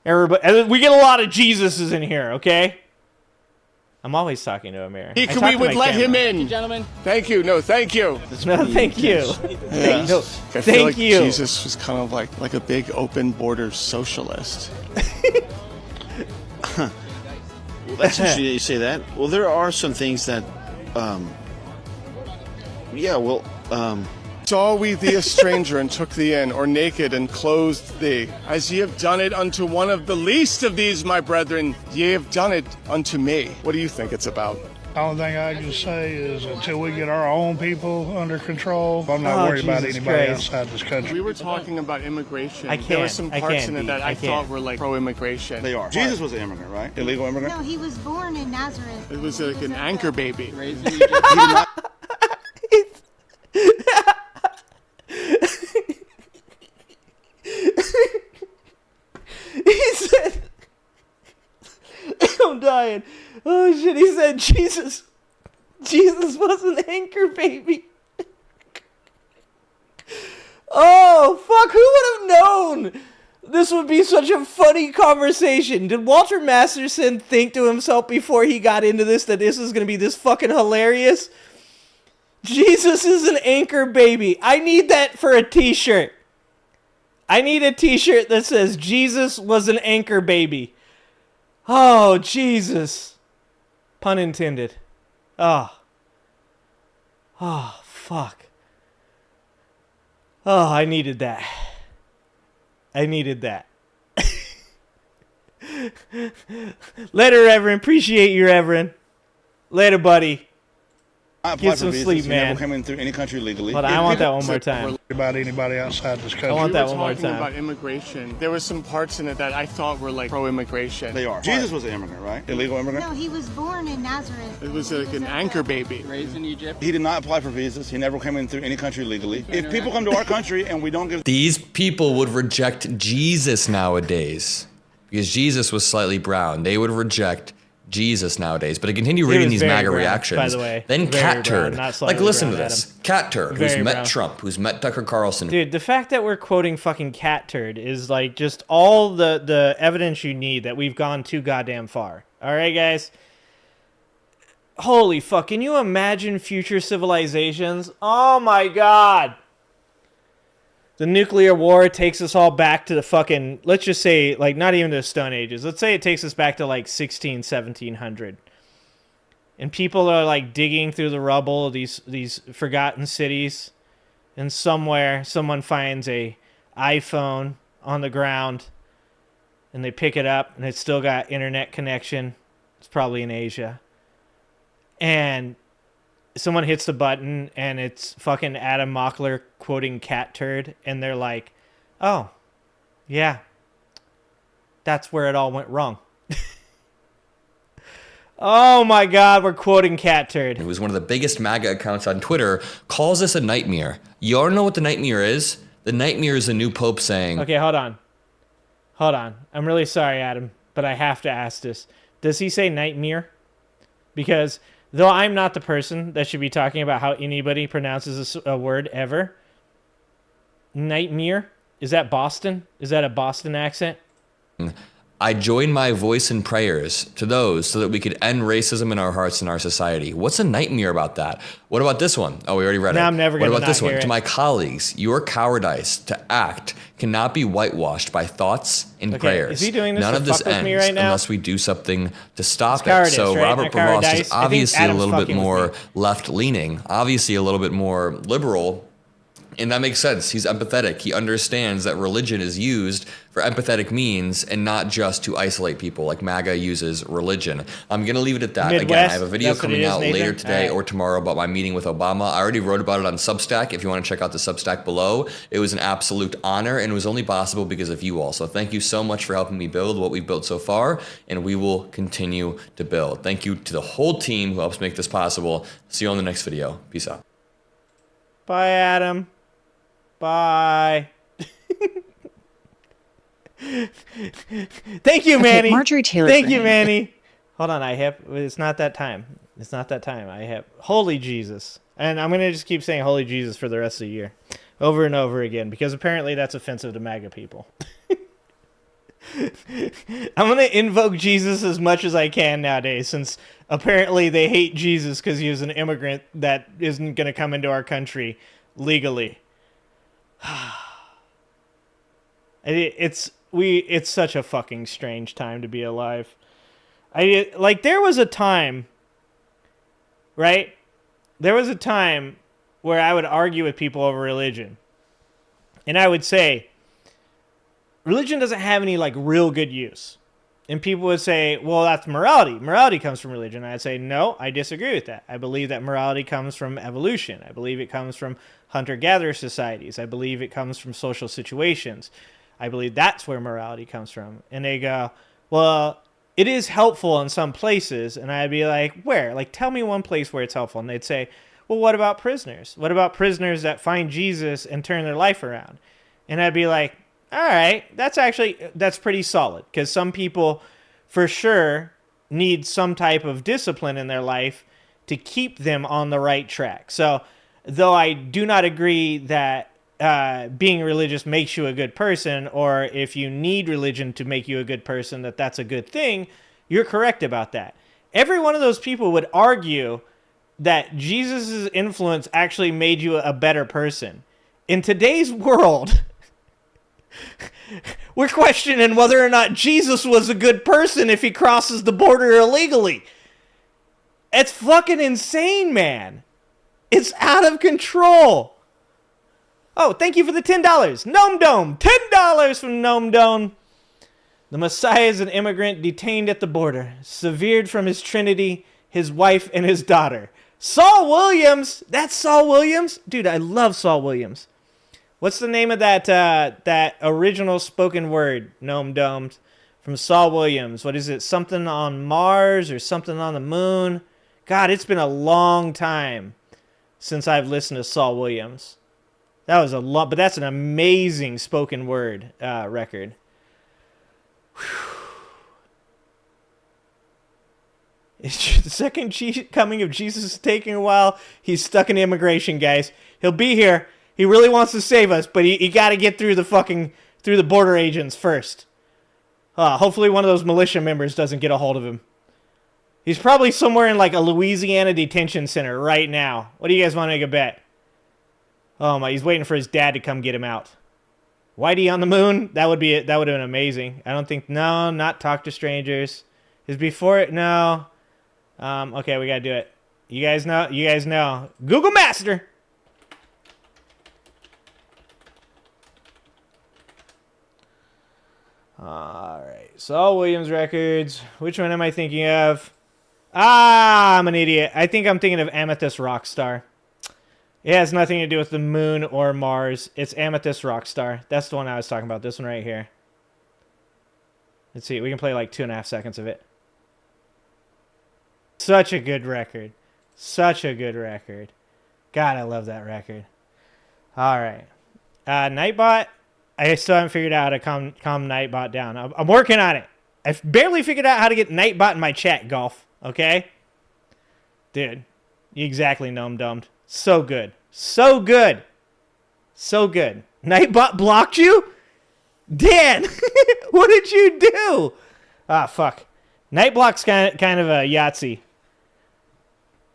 Everybody, we get a lot of Jesuses in here, okay? I'm always talking to a mirror. We would let him in. Thank you, gentlemen. Thank you. No, thank you. No, thank you. Yeah. No, I feel like Jesus was kind of like a big open border socialist. Well, that's interesting that you say that. Well, there are some things that... Saw we thee a stranger and took thee in, or naked and clothed thee? As ye have done it unto one of the least of these, my brethren, ye have done it unto me. What do you think it's about? The only thing I can say is until we get our own people under control, I'm not worried about anybody outside this country. We were talking about immigration. I can't. There were some parts in it that I thought were like pro-immigration. They are. Jesus was an immigrant, right? Illegal immigrant? No, he was born in Nazareth. It was like an anchor baby. Oh shit, he said Jesus was an anchor baby. Oh fuck, who would have known this would be such a funny conversation? Did Walter Masterson think to himself before he got into this that this is going to be this fucking hilarious? Jesus is an anchor baby. I need that for a t-shirt. I need a t-shirt that says Jesus was an anchor baby. Oh, Jesus. Pun intended. Oh, fuck. Oh, I needed that. I needed that. Later, Reverend. Appreciate you, Reverend. Later, buddy. Get some sleep, man. Never came in through any country legally. Hold on, I want that one more time. About anybody outside this country. I want that We one were more talking time. about immigration. There were some parts in it that I thought were like pro-immigration. They are. Jesus was an immigrant, right? Illegal immigrant? No, he was born in Nazareth. It was like an anchor baby. Raised in Egypt. He did not apply for visas. He never came in through any country legally. If people come to our country and we don't give These people would reject Jesus nowadays because Jesus was slightly brown. They would reject Jesus nowadays. But to continue reading was these very MAGA brown, reactions, by the way. then Very Cat brown, Turd. not slightly Like, listen to brown, this. Adam. Cat Turd, who's Very met brown. Trump, who's met Tucker Carlson. Dude, the fact that we're quoting fucking Cat Turd is like just all the evidence you need that we've gone too goddamn far. All right, guys? Holy fuck. Can you imagine future civilizations? Oh my god. The nuclear war takes us all back to the fucking, let's just say, like, not even the Stone Ages. Let's say it takes us back to like 1700. And people are like digging through the rubble of these forgotten cities. And somewhere someone finds a iPhone on the ground. And they pick it up and it's still got internet connection. It's probably in Asia. And someone hits the button and it's fucking Adam Mockler quoting Cat Turd. And they're like, oh, yeah, that's where it all went wrong. Oh my god, we're quoting Cat Turd. Who was one of the biggest MAGA accounts on Twitter, calls this a nightmare. You all know what the nightmare is? The nightmare is the new pope saying... Okay, hold on. Hold on. I'm really sorry, Adam, but I have to ask this. Does he say nightmare? Because though I'm not the person that should be talking about how anybody pronounces a word ever, nightmare? Is that Boston? Is that a Boston accent? I join my voice in prayers to those so that we could end racism in our hearts and our society. What's a nightmare about that? What about this one? Oh, we already read it. No, I'm never gonna What about this not one? hear To it. my colleagues, your cowardice to act cannot be whitewashed by thoughts and Okay, prayers. is he doing this None to of this fuck with ends me right now? unless we do something to stop It's it. cowardice, So right? Robert My Prevost cowardice. is I think obviously a Adam's little bit fucking with more me. left-leaning, obviously a little bit more liberal. And that makes sense. He's empathetic. He understands that religion is used for empathetic means and not just to isolate people like MAGA uses religion. I'm going to leave it at that. Again, I Midwest, have a video that's what coming it is, out Nathan? later today All right. or tomorrow about my meeting with Obama. I already wrote about it on Substack. If you want to check out the Substack below, it was an absolute honor and it was only possible because of you all. So thank you so much for helping me build what we've built so far, and we will continue to build. Thank you to the whole team who helps make this possible. See you on the next video. Peace out. Bye, Adam. Bye. Thank you, Manny. Marjorie Taylor Thank you, Greene. Manny. Hold on, I have. It's not that time. It's not that time. I have. Holy Jesus. And I'm going to just keep saying Holy Jesus for the rest of the year. Over and over again. Because apparently that's offensive to MAGA people. I'm going to invoke Jesus as much as I can nowadays. Since apparently they hate Jesus because he was an immigrant that isn't going to come into our country legally. It's such a fucking strange time to be alive. There was a time, right? There was a time where I would argue with people over religion. And I would say, religion doesn't have any like real good use. And people would say, well, that's morality. Morality comes from religion. And I'd say, no, I disagree with that. I believe that morality comes from evolution. I believe it comes from hunter-gatherer societies. I believe it comes from social situations. I believe that's where morality comes from. And they go, well, it is helpful in some places. And I'd be like, where? Like, tell me one place where it's helpful. And they'd say, well, what about prisoners? What about prisoners that find Jesus and turn their life around? And I'd be like, all right, that's pretty solid. Because some people, for sure, need some type of discipline in their life to keep them on the right track. So, though I do not agree that being religious makes you a good person, or if you need religion to make you a good person, that's a good thing, you're correct about that. Every one of those people would argue that Jesus' influence actually made you a better person. In today's world, we're questioning whether or not Jesus was a good person if he crosses the border illegally. It's fucking insane, man. It's out of control. Oh, thank you for the $10. Gnome Dome. $10 from Gnome Dome. The Messiah is an immigrant detained at the border, severed from his trinity, his wife, and his daughter. Saul Williams. That's Saul Williams? Dude, I love Saul Williams. What's the name of that original spoken word, Gnome Domed, from Saul Williams? What is it? Something on Mars or something on the moon? God, it's been a long time since I've listened to Saul Williams. That was a lot, but that's an amazing spoken word record. The second coming of Jesus is taking a while. He's stuck in immigration, guys. He'll be here. He really wants to save us, but he got to get through the border agents first. Hopefully one of those militia members doesn't get a hold of him. He's probably somewhere in like a Louisiana detention center right now. What do you guys want to make a bet? Oh my, he's waiting for his dad to come get him out. Whitey on the moon? That would have been amazing. I don't think, no, not talk to strangers. Is before it? No. Okay, we got to do it. You guys know. Google Master. All right. Saul Williams records. Which one am I thinking of? I'm an idiot. I think I'm thinking of Amethyst Rockstar. It has nothing to do with the moon or Mars. It's Amethyst Rockstar. That's the one I was talking about. This one right here. Let's see. We can play like 2.5 seconds of it. Such a good record. Such a good record. God, I love that record. All right. Nightbot. I still haven't figured out how to calm Nightbot down. I'm working on it. I've barely figured out how to get Nightbot in my chat, Golf. Okay? Dude. You exactly Gnome Domed. So good. So good. So good. Nightbot blocked you? Dan! What did you do? Ah, fuck. Nightblock's kind of a Yahtzee.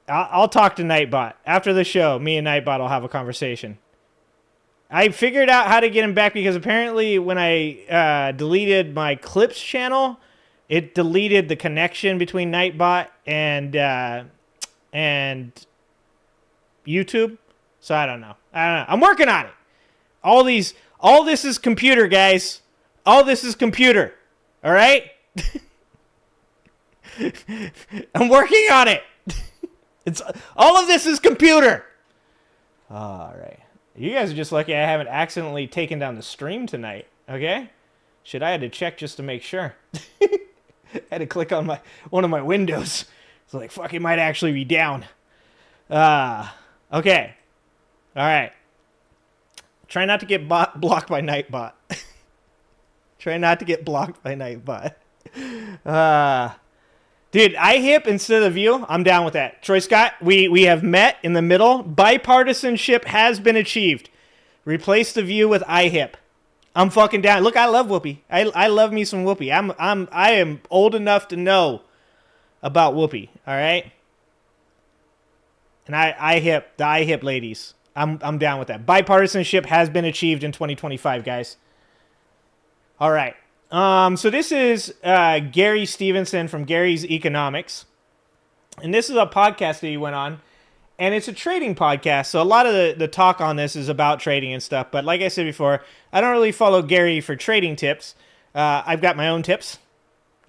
I'll talk to Nightbot. After the show, me and Nightbot will have a conversation. I figured out how to get him back because apparently when I deleted my clips channel, it deleted the connection between Nightbot and YouTube. So I don't know. I'm working on it. All this is computer, guys. All this is computer. All right? I'm working on it. All of this is computer. All right. You guys are just lucky I haven't accidentally taken down the stream tonight. Okay? Shit, I had to check just to make sure. I had to click on one of my windows. It's like, fuck, it might actually be down. Okay. All right. Try not to get blocked by Nightbot. Try not to get blocked by Nightbot. Dude, IHIP instead of you, I'm down with that. Troy Scott, we have met in the middle. Bipartisanship has been achieved. Replace the view with IHIP. I'm fucking down. Look, I love Whoopi. I love me some Whoopi. I am old enough to know about Whoopi. All right. And the IHIP ladies. I'm down with that. Bipartisanship has been achieved in 2025, guys. All right. So this is Gary Stevenson from Gary's Economics. And this is a podcast that he went on. And it's a trading podcast. So a lot of the talk on this is about trading and stuff. But like I said before, I don't really follow Gary for trading tips. I've got my own tips.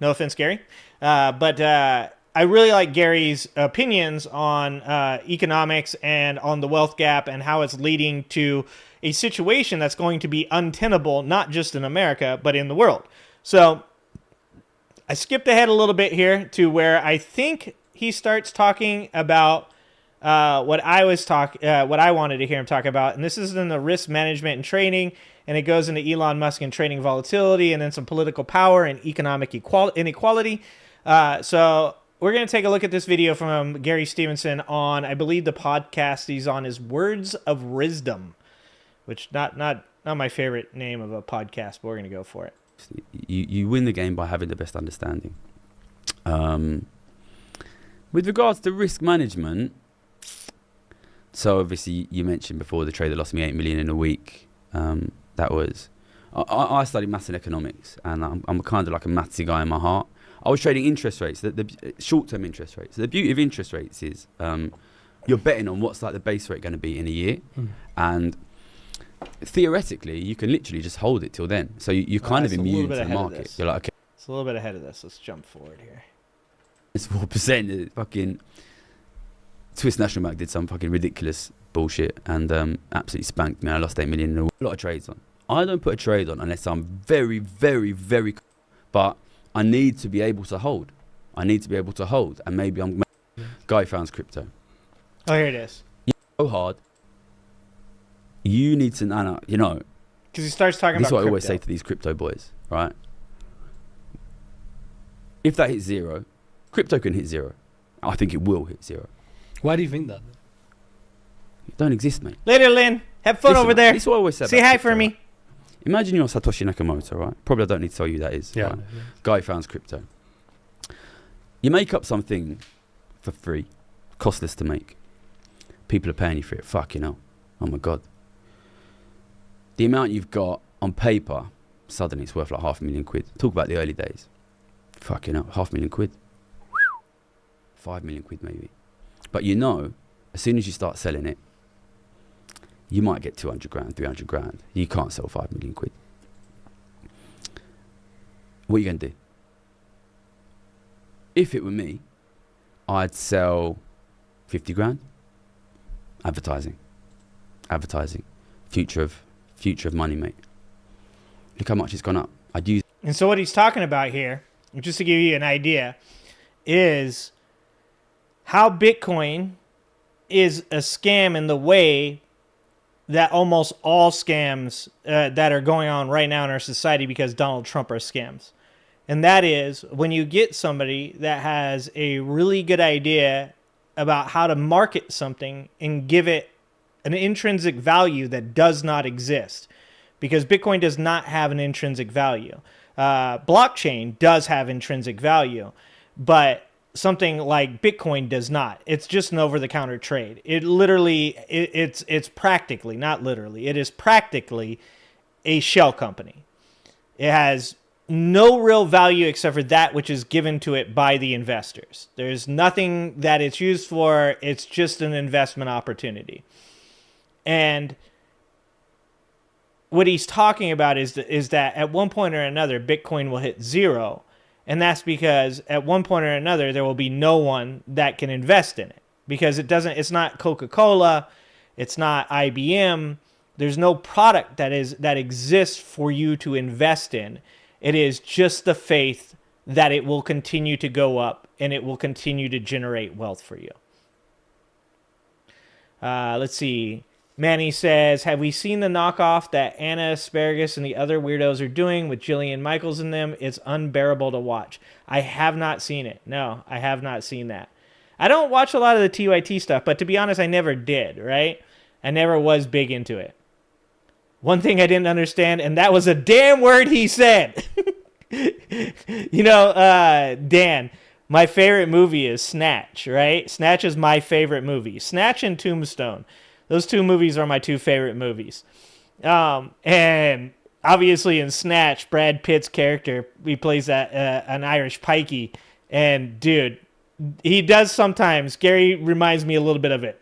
No offense, Gary. But I really like Gary's opinions on economics and on the wealth gap and how it's leading to a situation that's going to be untenable, not just in America, but in the world. So I skipped ahead a little bit here to where I think he starts talking about what I wanted to hear him talk about. And this is in the risk management and trading, and it goes into Elon Musk and trading volatility, and then some political power and economic inequality. So we're going to take a look at this video from Gary Stevenson on, I believe the podcast he's on is Words of Rizdom, which not my favorite name of a podcast, but we're going to go for it. You win the game by having the best understanding. With regards to risk management, so obviously you mentioned before the trader lost me 8 million in a week. I studied maths and economics, and I'm kind of like a mathsy guy in my heart. I was trading interest rates, the short-term interest rates. So the beauty of interest rates is you're betting on what's like the base rate going to be in a year, and theoretically you can literally just hold it till then. So you're kind of immune to the market. You're like, okay, it's a little bit ahead of this. Let's jump forward here. It's 4%. Fucking Swiss National Bank did some fucking ridiculous bullshit and absolutely spanked me. I lost 8 million in a lot of trades on. I don't put a trade on unless I'm very, very, very. But I need to be able to hold. And maybe I'm. Guy founds crypto. Oh, here it is. You go hard. You need to know. Because he starts talking about. This is what crypto. I always say to these crypto boys, right? If that hits zero, crypto can hit zero. I think it will hit zero. Why do you think that? It don't exist, mate. Later, Lynn. Have fun over there. This is what I always say. Say hi for me. Imagine you're Satoshi Nakamoto, right? Probably I don't need to tell you who that is. Yeah. Right? Guy founds crypto. You make up something for free, costless to make. People are paying you for it. Fucking hell. Oh my God. The amount you've got on paper, suddenly it's worth like £500,000. Talk about the early days. Fucking hell. £500,000. 5 million quid maybe. But as soon as you start selling it, you might get 200 grand, 300 grand. You can't sell 5 million quid. What are you going to do? If it were me, I'd sell 50 grand. Advertising. Future of money, mate. Look how much it's gone up. And so what he's talking about here, just to give you an idea, is how Bitcoin is a scam in the way that almost all scams that are going on right now in our society because Donald Trump are scams. And that is when you get somebody that has a really good idea about how to market something and give it an intrinsic value that does not exist. Because Bitcoin does not have an intrinsic value. Blockchain does have intrinsic value, but something like Bitcoin does not. It's just an over-the-counter trade. It literally, it's practically, not literally, it is practically a shell company. It has no real value except for that which is given to it by the investors. There's nothing that it's used for. It's just an investment opportunity. And what he's talking about is that at one point or another, Bitcoin will hit zero. And that's because at one point or another, there will be no one that can invest in it. Because it's not Coca-Cola, it's not IBM. There's no product that exists for you to invest in. It is just the faith that it will continue to go up and it will continue to generate wealth for you. Let's see. Manny says, have we seen the knockoff that Anna Asparagus and the other weirdos are doing with Jillian Michaels in them? It's unbearable to watch. I have not seen it. No, I have not seen that. I don't watch a lot of the TYT stuff, but to be honest, I never did, right? I never was big into it. One thing I didn't understand, and that was a damn word he said. Dan, my favorite movie is Snatch, right? Snatch is my favorite movie. Snatch and Tombstone. Those two movies are my two favorite movies. And obviously in Snatch, Brad Pitt's character, he plays an Irish pikey. And dude, he does sometimes. Gary reminds me a little bit of it.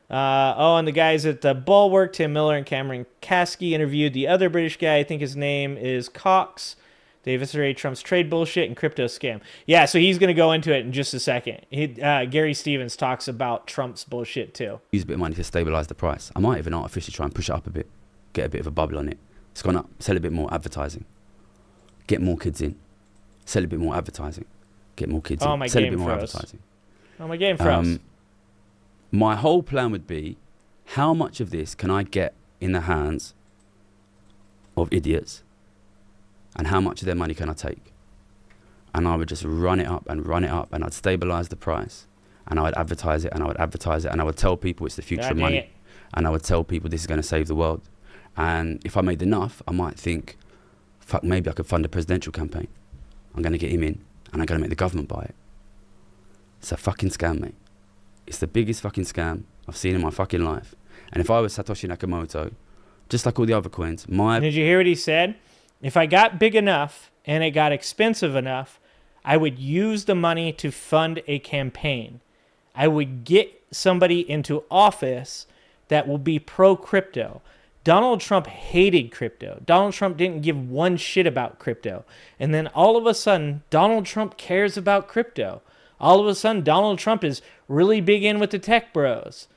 And the guys at the Bulwark, Tim Miller and Cameron Kasky, interviewed the other British guy. I think his name is Cox. They eviscerated Trump's trade bullshit and crypto scam. Yeah, so he's going to go into it in just a second. Gary Stevens talks about Trump's bullshit too. Use a bit of money to stabilize the price. I might even artificially try and push it up a bit, get a bit of a bubble on it. It's gone up. Sell a bit more advertising. Get more kids in. Sell a bit more advertising. Get more kids in. Sell a bit more advertising. Oh, my game froze. My whole plan would be, how much of this can I get in the hands of idiots? And how much of their money can I take? and I would just run it up, and I'd stabilize the price, and I would advertise it, and I would tell people it's the future of money, and I would tell people this is going to save the world. And if I made enough, I might think, fuck, maybe I could fund a presidential campaign. I'm going to get him in, and I'm going to make the government buy it. It's a fucking scam, mate. It's the biggest fucking scam I've seen in my fucking life. And if I was Satoshi Nakamoto, just like all the other coins, Did you hear what he said? If I got big enough and it got expensive enough, I would use the money to fund a campaign. I would get somebody into office that will be pro-crypto. Donald Trump hated crypto. Donald Trump didn't give one shit about crypto. And then all of a sudden, Donald Trump cares about crypto. All of a sudden, Donald Trump is really big in with the tech bros.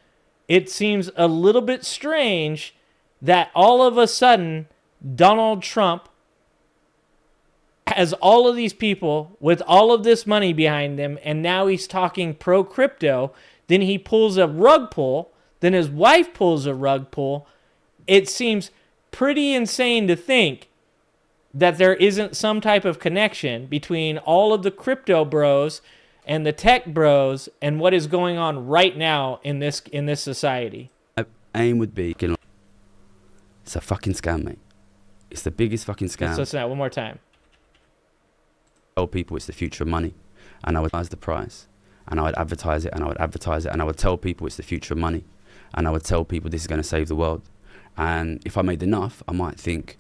It seems a little bit strange that all of a sudden, Donald Trump has all of these people with all of this money behind them, and now he's talking pro-crypto. Then he pulls a rug pull. Then his wife pulls a rug pull. It seems pretty insane to think that there isn't some type of connection between all of the crypto bros and the tech bros and what is going on right now in this society. My aim would be, it's a fucking scam, mate. It's the biggest fucking scam. Let's listen to that one more time. Tell people it's the future of money, and I would advertise the price, and I would advertise it, and I would tell people it's the future of money, and I would tell people this is going to save the world. And if I made enough, I might think,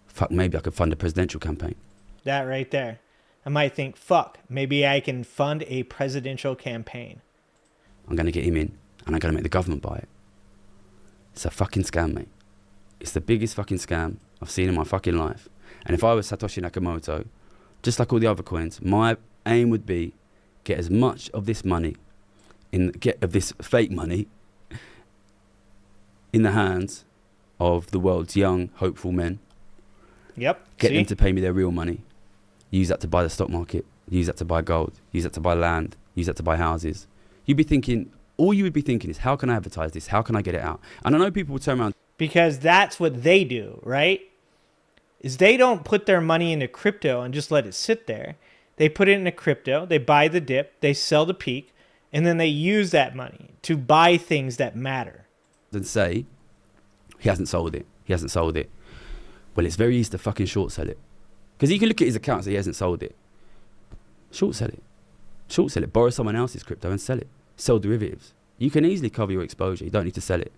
fuck, maybe I could fund a presidential campaign. That right there. I might think, fuck, maybe I can fund a presidential campaign. I'm going to get him in, and I'm going to make the government buy it. It's a fucking scam, mate. It's the biggest fucking scam I've seen in my fucking life. And if I was Satoshi Nakamoto, just like all the other coins, my aim would be get as much of this money, of this fake money, in the hands of the world's young, hopeful men. Yep. Get them to pay me their real money. Use that to buy the stock market. Use that to buy gold. Use that to buy land. Use that to buy houses. All you would be thinking is, how can I advertise this? How can I get it out? And I know people will turn around. Because that's what they do, right? Is they don't put their money into crypto and just let it sit there. They put it into crypto. They buy the dip. They sell the peak. And then they use that money to buy things that matter. And say, he hasn't sold it. He hasn't sold it. Well, it's very easy to fucking short sell it. Because you can look at his account and say he hasn't sold it. Short sell it. Short sell it. Borrow someone else's crypto and sell it. Sell derivatives. You can easily cover your exposure. You don't need to sell it.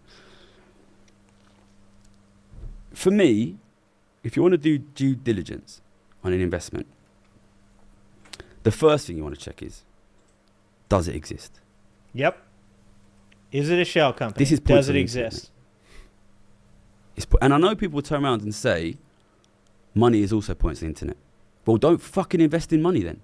For me, if you want to do due diligence on an investment, the first thing you want to check is, does it exist? Yep. Is it a shell company? This is does it exist? And I know people will turn around and say, money is also points on the internet. Well, don't fucking invest in money then.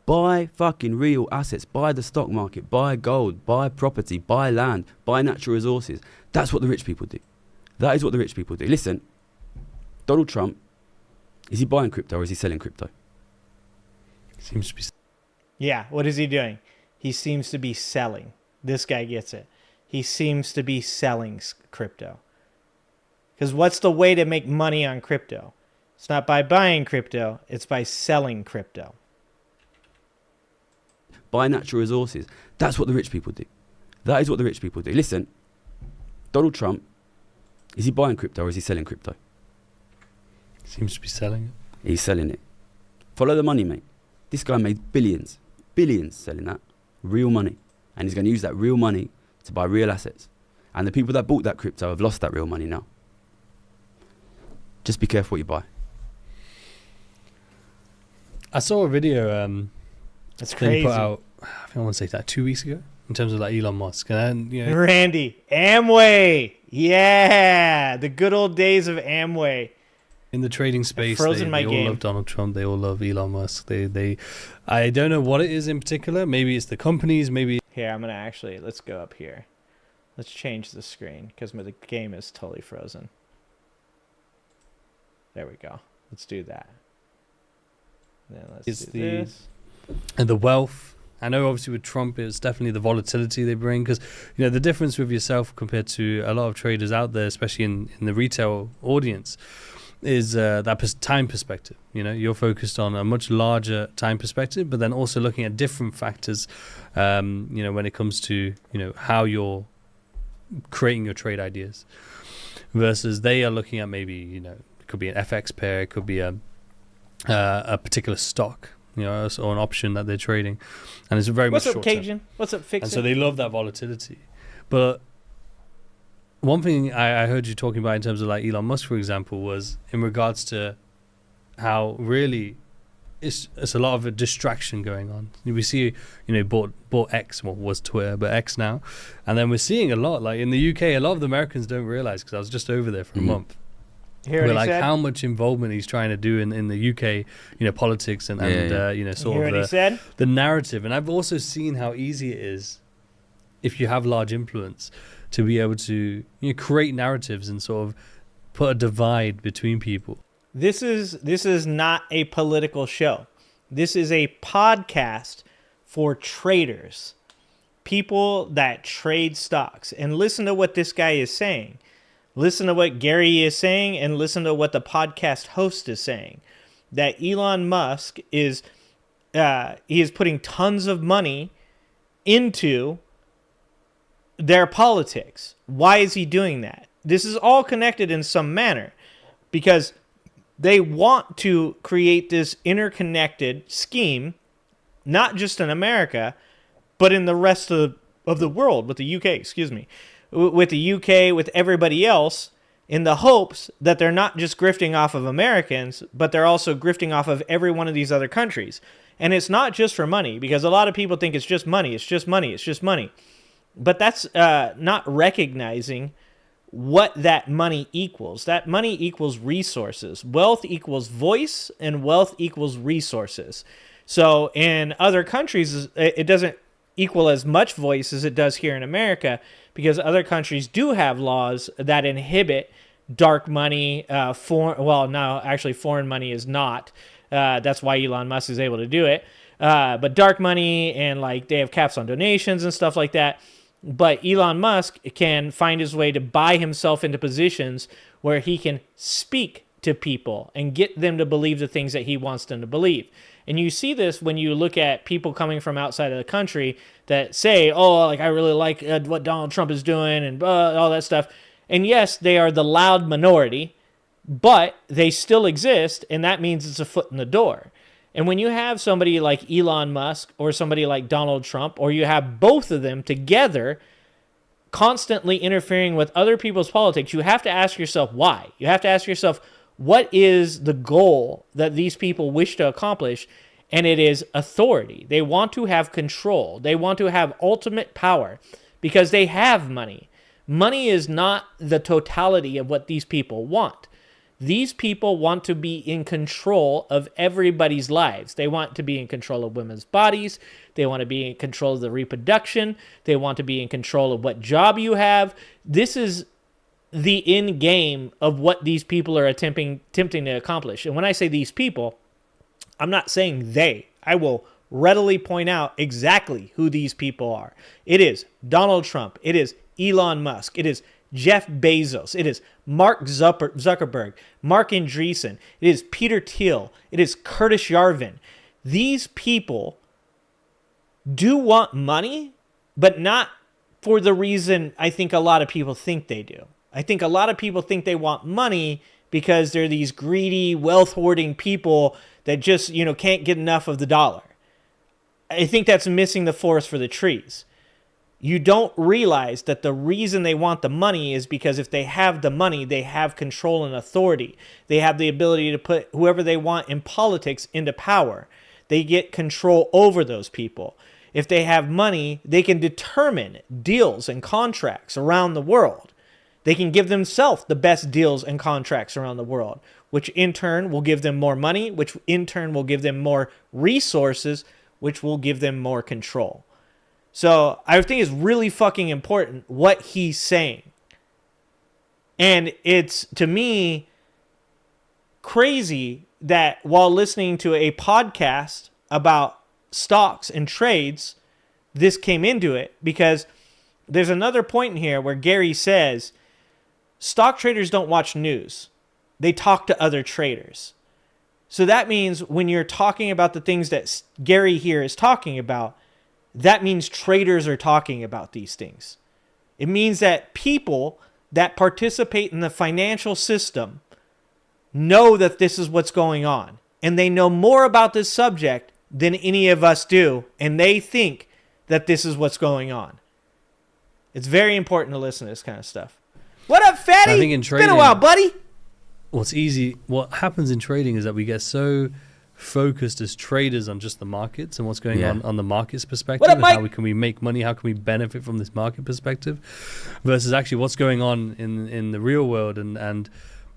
Buy fucking real assets. Buy the stock market. Buy gold. Buy property. Buy land. Buy natural resources. That's what the rich people do. That is what the rich people do. Listen, Donald Trump, is he buying crypto or is he selling crypto? Seems to be. Yeah, what is he doing? He seems to be selling. This guy gets it. He seems to be selling crypto. Because what's the way to make money on crypto? It's not by buying crypto. It's by selling crypto. Buy natural resources. That's what the rich people do. That is what the rich people do. Listen, Donald Trump, is he buying crypto or is he selling crypto? Seems to be selling it. He's selling it. Follow the money, mate. This guy made billions selling that. Real money. And he's going to use that real money to buy real assets. And the people that bought that crypto have lost that real money now. Just be careful what you buy. I saw a video That's crazy. put out, I think I want to say that 2 weeks ago, in terms of like Elon Musk. And you know, Randy, Amway. Yeah, the good old days of Amway. in the trading space, they all game. love Donald Trump. They all love Elon Musk. I don't know what it is in particular. Maybe it's the companies. Maybe. Here, I'm going to let's go up here. Let's change the screen because the game is totally frozen. There we go. Let's do that. Then let's do this. And the wealth. I know obviously with Trump, it's definitely the volatility they bring, because you know the difference with yourself compared to a lot of traders out there, especially in the retail audience, is that time perspective. You know, you're focused on a much larger time perspective, but then also looking at different factors. You know, when it comes to how you're creating your trade ideas, versus they are looking at maybe it could be an FX pair, it could be a particular stock, or an option that they're trading, and it's very much. What's up, Cajun? What's up, Fixin'? And so they love that volatility, but. One thing I heard you talking about in terms of like Elon Musk, for example, was in regards to how really it's a lot of a distraction going on. We see, bought X, well, was Twitter, but X now. And then we're seeing a lot, like in the UK, a lot of the Americans don't realize, because I was just over there for a month. We're like how much involvement he's trying to do in the UK, politics and sort of the narrative. And I've also seen how easy it is if you have large influence to be able to create narratives and sort of put a divide between people. This is not a political show. This is a podcast for traders, people that trade stocks. And listen to what this guy is saying. Listen to what Gary is saying, and listen to what the podcast host is saying. That Elon Musk is he is putting tons of money into their politics. Why is he doing that? This is all connected in some manner, because they want to create this interconnected scheme, not just in America, but in the rest of the world, with the UK, with the UK, with everybody else, in the hopes that they're not just grifting off of Americans, but they're also grifting off of every one of these other countries. And it's not just for money, because a lot of people think it's just money, it's just money, it's just money. But that's not recognizing what that money equals. That money equals resources. Wealth equals voice, and wealth equals resources. So in other countries, it doesn't equal as much voice as it does here in America, because other countries do have laws that inhibit dark money. Foreign money is not. That's why Elon Musk is able to do it. But dark money, and like they have caps on donations and stuff like that. But Elon Musk can find his way to buy himself into positions where he can speak to people and get them to believe the things that he wants them to believe. And you see this when you look at people coming from outside of the country that say, I really like what Donald Trump is doing and all that stuff. And yes, they are the loud minority, but they still exist, and that means it's a foot in the door. And when you have somebody like Elon Musk or somebody like Donald Trump, or you have both of them together constantly interfering with other people's politics, you have to ask yourself why. You have to ask yourself, what is the goal that these people wish to accomplish? And it is authority. They want to have control. They want to have ultimate power because they have money. Money is not the totality of what these people want. These people want to be in control of everybody's lives. They want to be in control of women's bodies. They want to be in control of the reproduction. They want to be in control of what job you have. This is the end game of what these people are attempting to accomplish. And when I say these people, I'm not saying they. I will readily point out exactly who these people are. It is Donald Trump. It is Elon Musk. It is Jeff Bezos. It is Mark Zuckerberg, Mark Andreessen. It is Peter Thiel. It is Curtis Yarvin. These people do want money, but not for the reason I think a lot of people think they do. I think a lot of people think they want money because they're these greedy, wealth-hoarding people that just, can't get enough of the dollar. I think that's missing the forest for the trees. You don't realize that the reason they want the money is because if they have the money, they have control and authority. They have the ability to put whoever they want in politics into power. They get control over those people. If they have money, they can determine deals and contracts around the world. They can give themselves the best deals and contracts around the world, which in turn will give them more money, which in turn will give them more resources, which will give them more control. So I think it's really fucking important what he's saying. And it's, to me, crazy that while listening to a podcast about stocks and trades, this came into it, because there's another point in here where Gary says stock traders don't watch news. they talk to other traders. So that means when you're talking about the things that Gary here is talking about, that means traders are talking about these things. It means that people that participate in the financial system know that this is what's going on. And they know more about this subject than any of us do. And they think that this is what's going on. It's very important to listen to this kind of stuff. What up, Fatty? I think in trading, it's been a while, buddy. What happens in trading is that we get so focused as traders on just the markets and what's going on the market's perspective. What up, and Mike? how can we make money? How can we benefit from this market perspective versus actually what's going on in the real world. And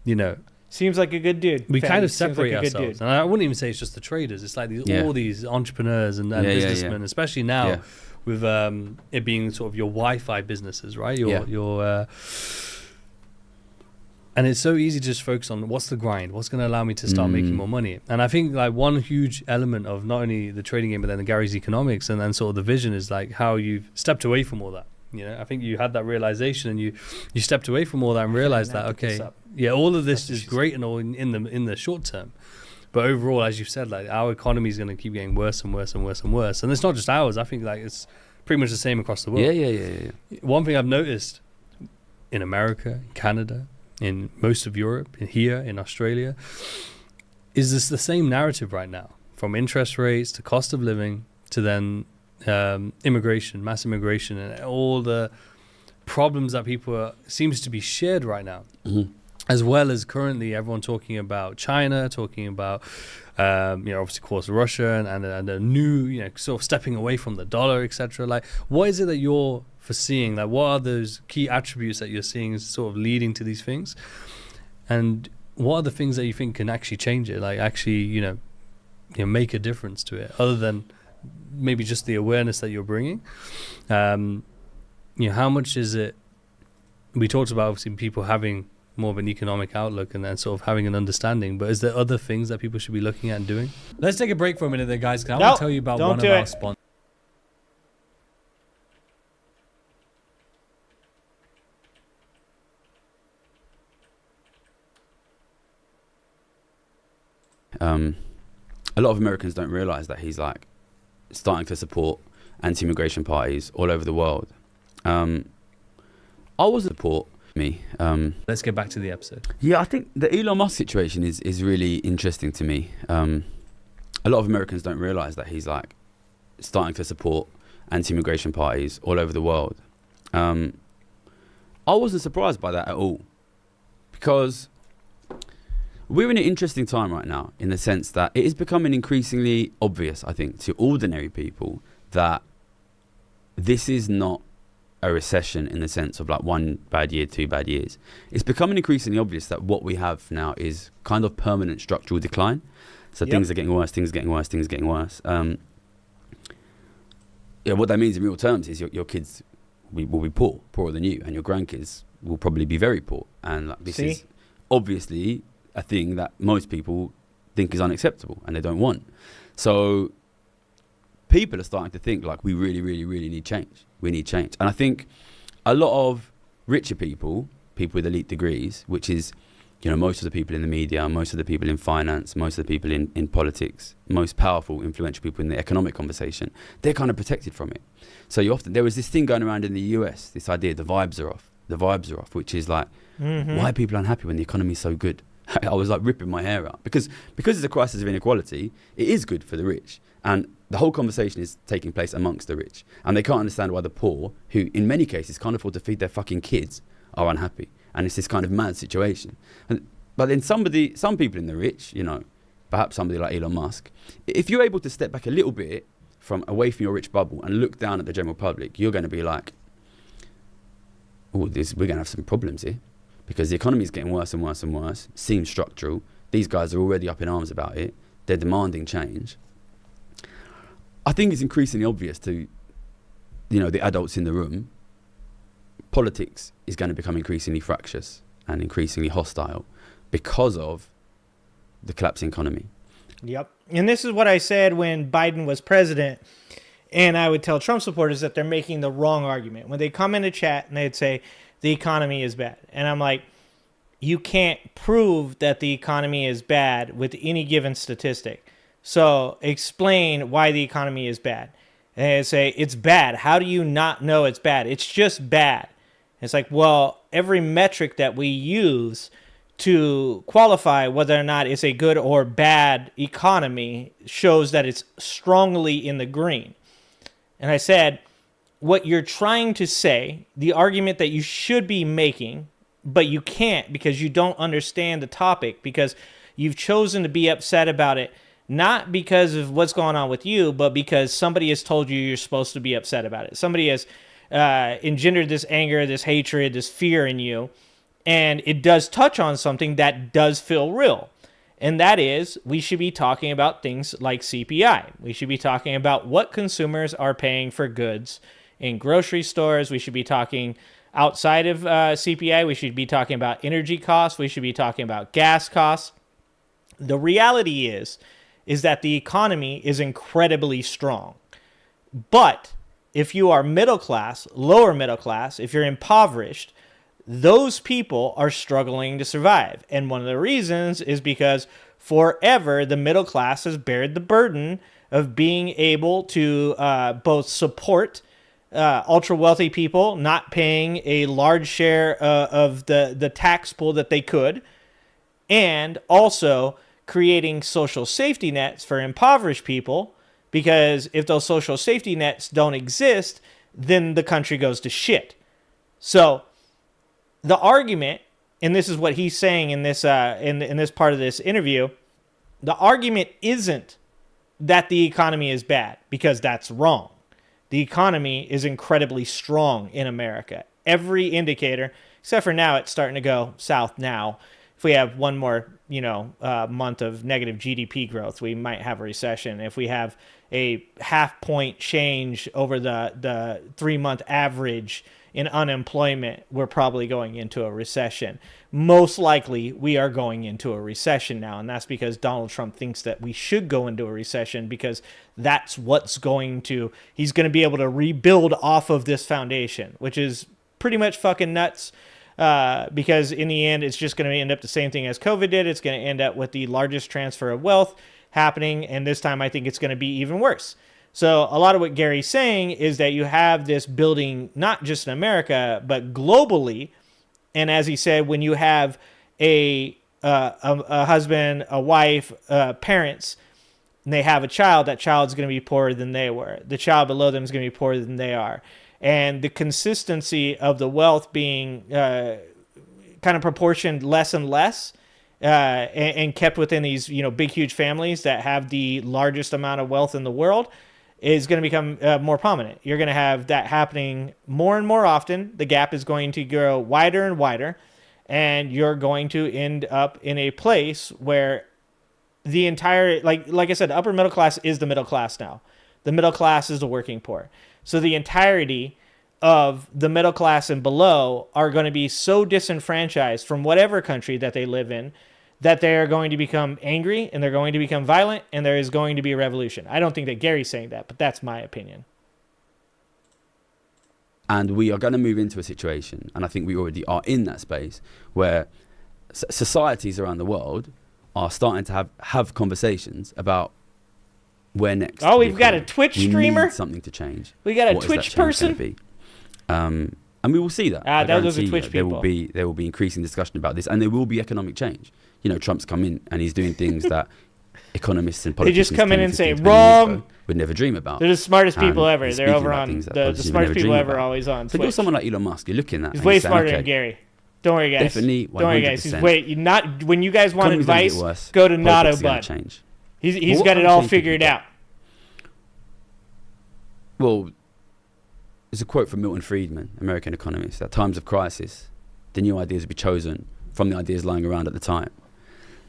you know, seems like a good dude. We Fatty. kind of Seems separate like a good ourselves. dude. And I wouldn't even say it's just the traders. It's like all these entrepreneurs and businessmen, especially now with it being sort of your Wi-Fi businesses, right? And it's so easy to just focus on what's the grind, what's going to allow me to start making more money. And I think like one huge element of not only the trading game, but then the Gary's economics and then sort of the vision is like how you've stepped away from all that. You know, I think you had that realization and you stepped away from all that and realized that, okay, all of this is great and all in the short term. But overall, as you've said, like our economy is going to keep getting worse and worse and worse and worse. And it's not just ours. I think like it's pretty much the same across the world. Yeah. One thing I've noticed in America, in Canada, in most of Europe, here in Australia, is this the same narrative right now, from interest rates to cost of living to then immigration, mass immigration, and all the problems that people seems to be shared right now, as well as currently everyone talking about China, talking about obviously, of course, Russia and a new, sort of stepping away from the dollar, etc. Like, what is it that you're foreseeing? Like, what are those key attributes that you're seeing is sort of leading to these things? And what are the things that you think can actually change it? Like, actually, make a difference to it, other than maybe just the awareness that you're bringing. How much is it? We talked about obviously people having more of an economic outlook and then sort of having an understanding, but is there other things that people should be looking at and doing? Let's take a break for a minute there, guys, because I want to tell you about one of our sponsors. A lot of Americans don't realize that he's like starting to support anti-immigration parties all over the world. I was support me. Let's get back to the episode. Yeah, I think the Elon Musk situation is really interesting to me. A lot of Americans don't realize that he's like starting to support anti-immigration parties all over the world. I wasn't surprised by that at all, because we're in an interesting time right now in the sense that it is becoming increasingly obvious, I think, to ordinary people that this is not a recession in the sense of like 1 bad year, 2 bad years. It's becoming increasingly obvious that what we have now is kind of permanent structural decline. So things are getting worse, things are getting worse, things are getting worse. What that means in real terms is your kids will be poorer than you, and your grandkids will probably be very poor. And like, this is obviously a thing that most people think is unacceptable and they don't want. So people are starting to think like, we really, really, really need change. We need change. And I think a lot of richer people with elite degrees, which is, most of the people in the media, most of the people in finance, most of the people in politics, most powerful, influential people in the economic conversation, they're kind of protected from it. So there was this thing going around in the US, this idea, the vibes are off, which is like, why are people unhappy when the economy is so good? I was like ripping my hair out because it's a crisis of inequality. It is good for the rich, and the whole conversation is taking place amongst the rich, and they can't understand why the poor, who in many cases can't afford to feed their fucking kids, are unhappy. And it's this kind of mad situation. But then some people in the rich, perhaps somebody like Elon Musk, if you're able to step back a little bit away from your rich bubble and look down at the general public, you're going to be like, we're going to have some problems here. Because the economy is getting worse and worse and worse, seems structural. These guys are already up in arms about it. They're demanding change. I think it's increasingly obvious to, the adults in the room, politics is going to become increasingly fractious and increasingly hostile because of the collapsing economy. Yep. And this is what I said when Biden was president. And I would tell Trump supporters that they're making the wrong argument. When they come into chat and they'd say, the economy is bad. And I'm like, you can't prove that the economy is bad with any given statistic. So explain why the economy is bad. And they say, it's bad. How do you not know it's bad? It's just bad. It's like, well, every metric that we use to qualify whether or not it's a good or bad economy shows that it's strongly in the green. And I said, what you're trying to say, the argument that you should be making, but you can't because you don't understand the topic, because you've chosen to be upset about it, not because of what's going on with you, but because somebody has told you you're supposed to be upset about it. Somebody has engendered this anger, this hatred, this fear in you, and it does touch on something that does feel real. And that is, we should be talking about things like CPI. We should be talking about what consumers are paying for goods in grocery stores. We should be talking outside of CPI. We should be talking about energy costs. We should be talking about gas costs. The reality is that the economy is incredibly strong. But if you are middle class, lower middle class, if you're impoverished, those people are struggling to survive. And one of the reasons is because forever the middle class has bared the burden of being able to both support ultra wealthy people, not paying a large share of the tax pool that they could, and also creating social safety nets for impoverished people, because if those social safety nets don't exist, then the country goes to shit. So the argument, and this is what he's saying in this in this part of this interview, the argument isn't that the economy is bad, because that's wrong. The economy is incredibly strong in America. Every indicator, except for now, it's starting to go south now. If we have one more, month of negative GDP growth, we might have a recession. If we have a half-point change over the 3-month average in unemployment, we're probably going into a recession. Most likely, we are going into a recession now, and that's because Donald Trump thinks that we should go into a recession, because that's what's he's going to be able to rebuild off of this foundation, which is pretty much fucking nuts. Because in the end, it's just going to end up the same thing as COVID did. It's going to end up with the largest transfer of wealth happening, and this time I think it's going to be even worse. So a lot of what Gary's saying is that you have this building not just in America, but globally. And as he said, when you have a husband, a wife, parents, and they have a child, that child's going to be poorer than they were. The child below them is going to be poorer than they are. And the consistency of the wealth being kind of proportioned less and less, and kept within these big, huge families that have the largest amount of wealth in the world, is going to become more prominent. You're going to have that happening more and more often. The gap is going to grow wider and wider, and you're going to end up in a place where the entire, like I said, the upper middle class is the middle class now. The middle class is the working poor. So the entirety of the middle class and below are going to be so disenfranchised from whatever country that they live in, that they are going to become angry, and they're going to become violent, and there is going to be a revolution. I don't think that Gary's saying that, but that's my opinion. And we are going to move into a situation, and I think we already are in that space, where societies around the world are starting to have conversations about where next. Oh, we've got a Twitch streamer? We need something to change. We got a What is Twitch that change person? gonna be? And we will see that. Those are Twitch people. There will be increasing discussion about this, and there will be economic change. Trump's come in and he's doing things that economists and politicians they just come in and say, 10 years wrong. ago would never dream about. They're the smartest people ever. He's They're speaking over about on things that the politicians would smartest never people dream ever about. always on So Twitch. you're someone like Elon Musk. You're looking at. He's and way you're saying, smarter okay, than Gary. Don't worry, guys. Definitely, Don't worry, guys. 100%. When you guys want Economy's gonna advice, get worse. go to Politics is Nato gonna Bud. change. He's What got it kind of all change figured people out. Well, there's a quote from Milton Friedman, American economist: "At times of crisis, the new ideas will be chosen from the ideas lying around at the time."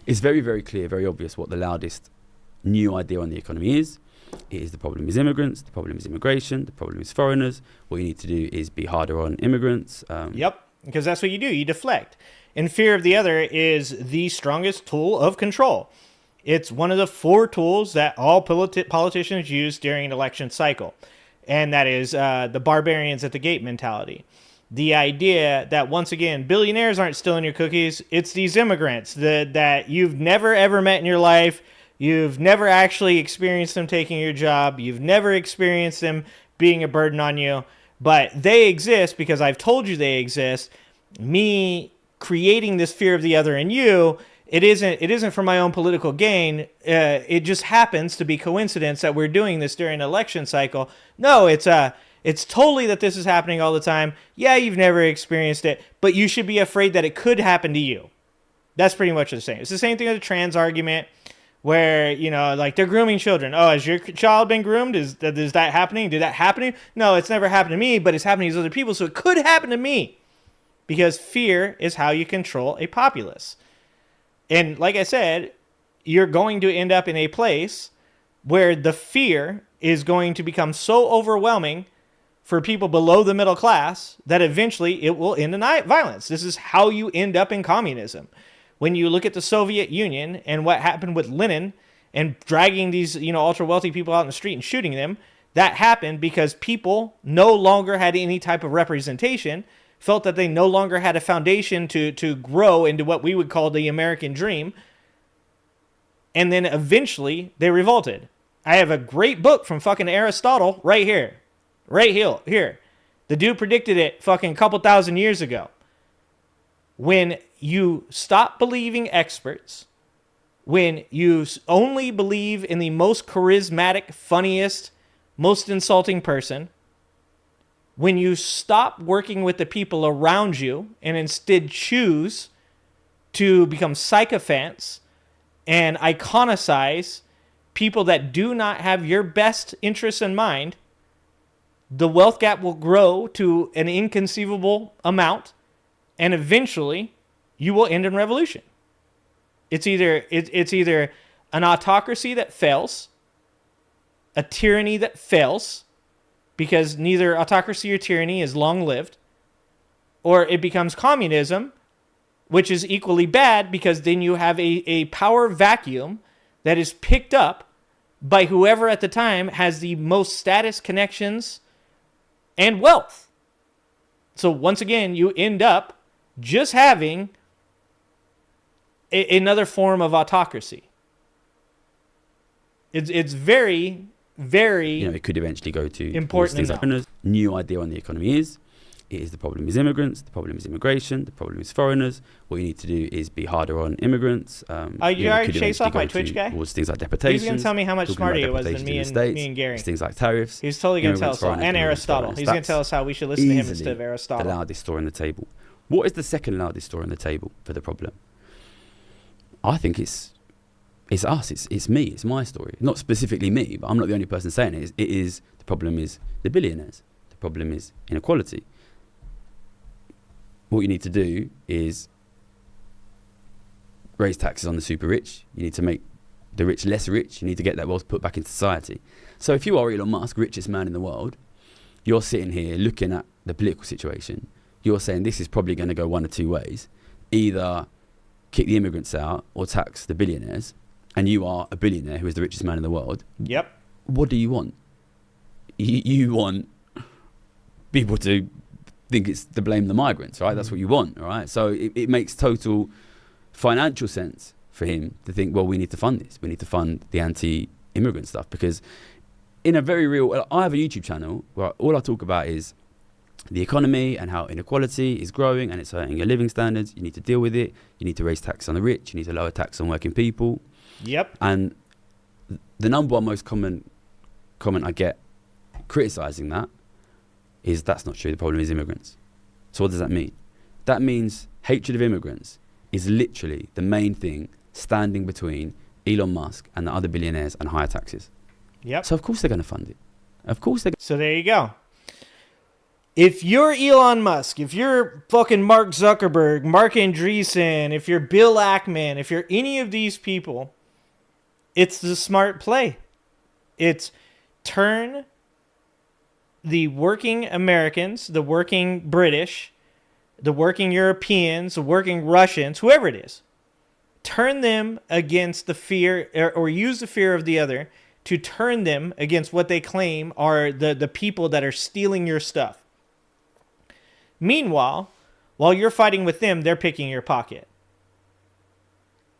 It's very, very clear, very obvious what the loudest new idea on the economy is. It is the problem is immigrants, the problem is immigration, the problem is foreigners. What you need to do is be harder on immigrants. Yep, because that's what you do. You deflect. And fear of the other is the strongest tool of control. It's one of the 4 tools that all politicians use during an election cycle. And that is the barbarians at the gate mentality. the idea that, once again, billionaires aren't stealing your cookies. It's these immigrants that you've never, ever met in your life. You've never actually experienced them taking your job. You've never experienced them being a burden on you. But they exist because I've told you they exist. Me creating this fear of the other in you, it isn't for my own political gain. It just happens to be coincidence that we're doing this during an election cycle. No, it's totally that this is happening all the time. Yeah, you've never experienced it, but you should be afraid that it could happen to you. That's pretty much the same. It's the same thing with the trans argument where, like they're grooming children. Oh, has your child been groomed? Is that happening? Did that happen? No, it's never happened to me, but it's happening to other people, so it could happen to me. Because fear is how you control a populace. And like I said, you're going to end up in a place where the fear is going to become so overwhelming for people below the middle class that eventually it will end in violence. This is how you end up in communism. When you look at the Soviet Union and what happened with Lenin and dragging these, ultra wealthy people out in the street and shooting them, that happened because people no longer had any type of representation, felt that they no longer had a foundation to grow into what we would call the American dream, and then eventually they revolted. I have a great book from fucking Aristotle right here. Right here. The dude predicted it fucking couple thousand years ago. When you stop believing experts, when you only believe in the most charismatic, funniest, most insulting person, when you stop working with the people around you and instead choose to become sycophants and iconicize people that do not have your best interests in mind, the wealth gap will grow to an inconceivable amount, and eventually you will end in revolution. It's either an autocracy that fails, a tyranny that fails, because neither autocracy or tyranny is long-lived, or it becomes communism, which is equally bad because then you have a power vacuum that is picked up by whoever at the time has the most status, connections, and wealth. So once again, you end up just having another form of autocracy. It's very, very it could eventually go to important. Like new idea on the economy is the problem is immigrants, the problem is immigration, the problem is foreigners. What you need to do is be harder on immigrants. You already chased off my Twitch guy? Towards things like deportations. He's going to tell me how much smarter he was than me and Gary. Things like tariffs. He's totally going to tell us all. And Aristotle. He's going to tell us how we should listen to him instead of Aristotle. The loudest story on the table. What is the second loudest story on the table for the problem? I think it's us. It's me. It's my story. Not specifically me, but I'm not the only person saying it. The problem is the billionaires. The problem is inequality. What you need to do is raise taxes on the super rich. You need to make the rich less rich. You need to get that wealth put back into society. So if you are Elon Musk, richest man in the world, you're sitting here looking at the political situation. You're saying this is probably going to go one of two ways. Either kick the immigrants out or tax the billionaires. And you are a billionaire who is the richest man in the world. Yep. What do you want? You want people to think it's to blame the migrants, right? That's what you want, all right? So it makes total financial sense for him to think, well, we need to fund this. We need to fund the anti-immigrant stuff because in a very real... I have a YouTube channel where all I talk about is the economy and how inequality is growing and it's hurting your living standards. You need to deal with it. You need to raise tax on the rich. You need to lower tax on working people. Yep. And the number one most common comment I get criticizing that is that's not true. The problem is immigrants. So what does that mean? That means hatred of immigrants is literally the main thing standing between Elon Musk and the other billionaires and higher taxes. Yep. So of course they're going to fund it. Of course they're. So there you go. If you're Elon Musk, if you're fucking Mark Zuckerberg, Mark Andreessen, if you're Bill Ackman, if you're any of these people, it's the smart play. It's turn the working Americans, the working British, the working Europeans, the working Russians, whoever it is, turn them against the fear or use the fear of the other to turn them against what they claim are the people that are stealing your stuff. Meanwhile, while you're fighting with them, they're picking your pocket.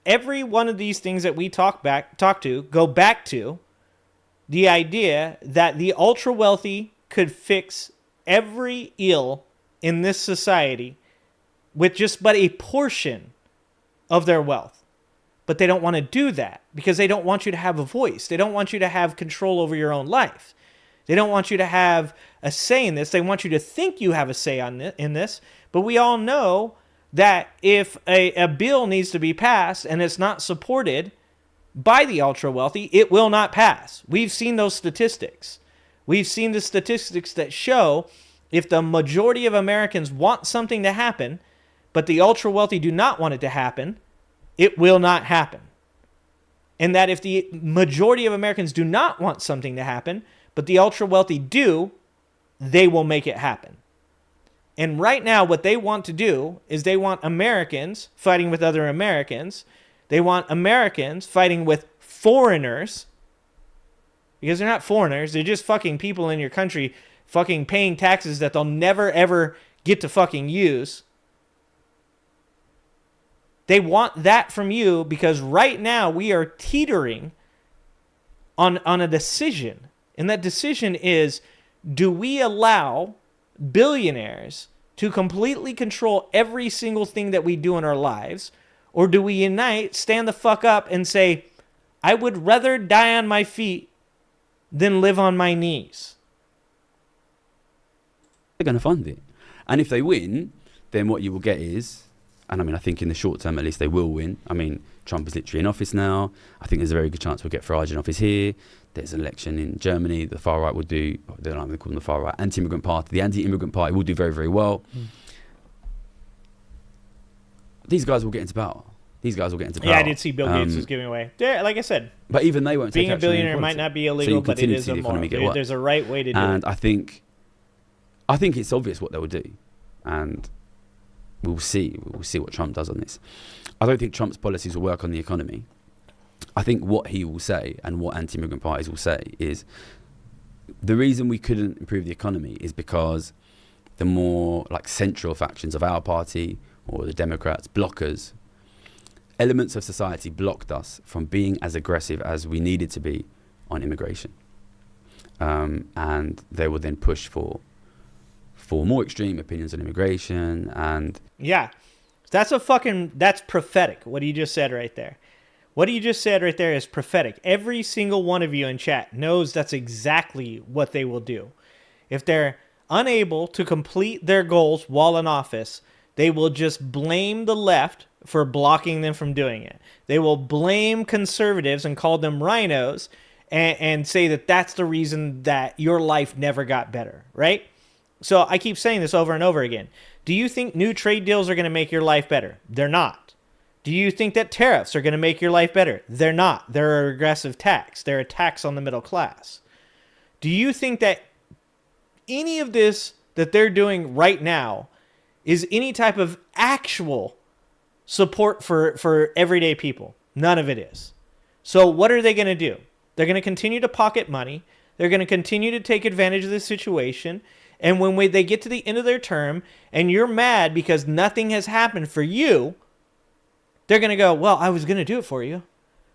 Every one of these things that we talk to go back to the idea that the ultra wealthy could fix every ill in this society with just but a portion of their wealth. But they don't want to do that because they don't want you to have a voice. They don't want you to have control over your own life. They don't want you to have a say in this. They want you to think you have a say in this. But we all know that if a bill needs to be passed and it's not supported by the ultra wealthy, it will not pass. We've seen those statistics. We've seen the statistics that show if the majority of Americans want something to happen, but the ultra wealthy do not want it to happen, it will not happen. And that if the majority of Americans do not want something to happen, but the ultra wealthy do, they will make it happen. And right now, what they want to do is they want Americans fighting with other Americans. They want Americans fighting with foreigners. Because they're not foreigners. They're just fucking people in your country fucking paying taxes that they'll never, ever get to fucking use. They want that from you because right now we are teetering on a decision. And that decision is, do we allow billionaires to completely control every single thing that we do in our lives? Or do we unite, stand the fuck up and say, I would rather die on my feet than live on my knees? They're going to fund it. And if they win, then what you will get is, and I mean, I think in the short term at least they will win. I mean, Trump is literally in office now. I think there's a very good chance we'll get Farage in office here. There's an election in Germany. The far right will do, they don't know, call them the far right, anti-immigrant party. The anti-immigrant party will do very, very well. These guys will get into power. Yeah, I did see Bill Gates was giving away. Yeah, like I said. But even they won't take being a billionaire might not be illegal, but it is immoral. There's a right way to do it. And I think it's obvious what they will do. And we'll see. We'll see what Trump does on this. I don't think Trump's policies will work on the economy. I think what he will say and what anti-immigrant parties will say is the reason we couldn't improve the economy is because the more like central factions of our party or the Democrats, blockers, elements of society blocked us from being as aggressive as we needed to be on immigration. And they will then push for more extreme opinions on immigration and... Yeah, that's prophetic, what you just said right there. What you just said right there is prophetic. Every single one of you in chat knows that's exactly what they will do. If they're unable to complete their goals while in office, they will just blame the left for blocking them from doing it. They will blame conservatives and call them rhinos and say that that's the reason that your life never got better, right? So I keep saying this over and over again. Do you think new trade deals are going to make your life better? They're not. Do you think that tariffs are going to make your life better? They're not. They're a regressive tax. They're a tax on the middle class. Do you think that any of this that they're doing right now is any type of actual support for everyday people? None of it is. So what are they going to do? They're going to continue to pocket money. They're going to continue to take advantage of the situation. And when they get to the end of their term and you're mad because nothing has happened for you, they're going to go, well, I was going to do it for you.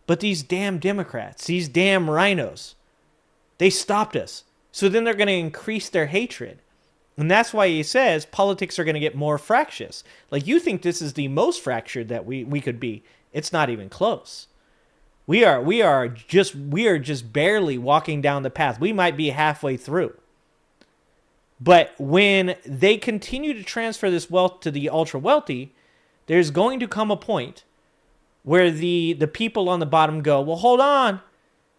But these damn Democrats, these damn rhinos, they stopped us. So then they're going to increase their hatred. And that's why he says politics are going to get more fractious. Like, you think this is the most fractured that we could be. It's not even close. We are just barely walking down the path. We might be halfway through. But when they continue to transfer this wealth to the ultra wealthy, there's going to come a point where the people on the bottom go, well, hold on,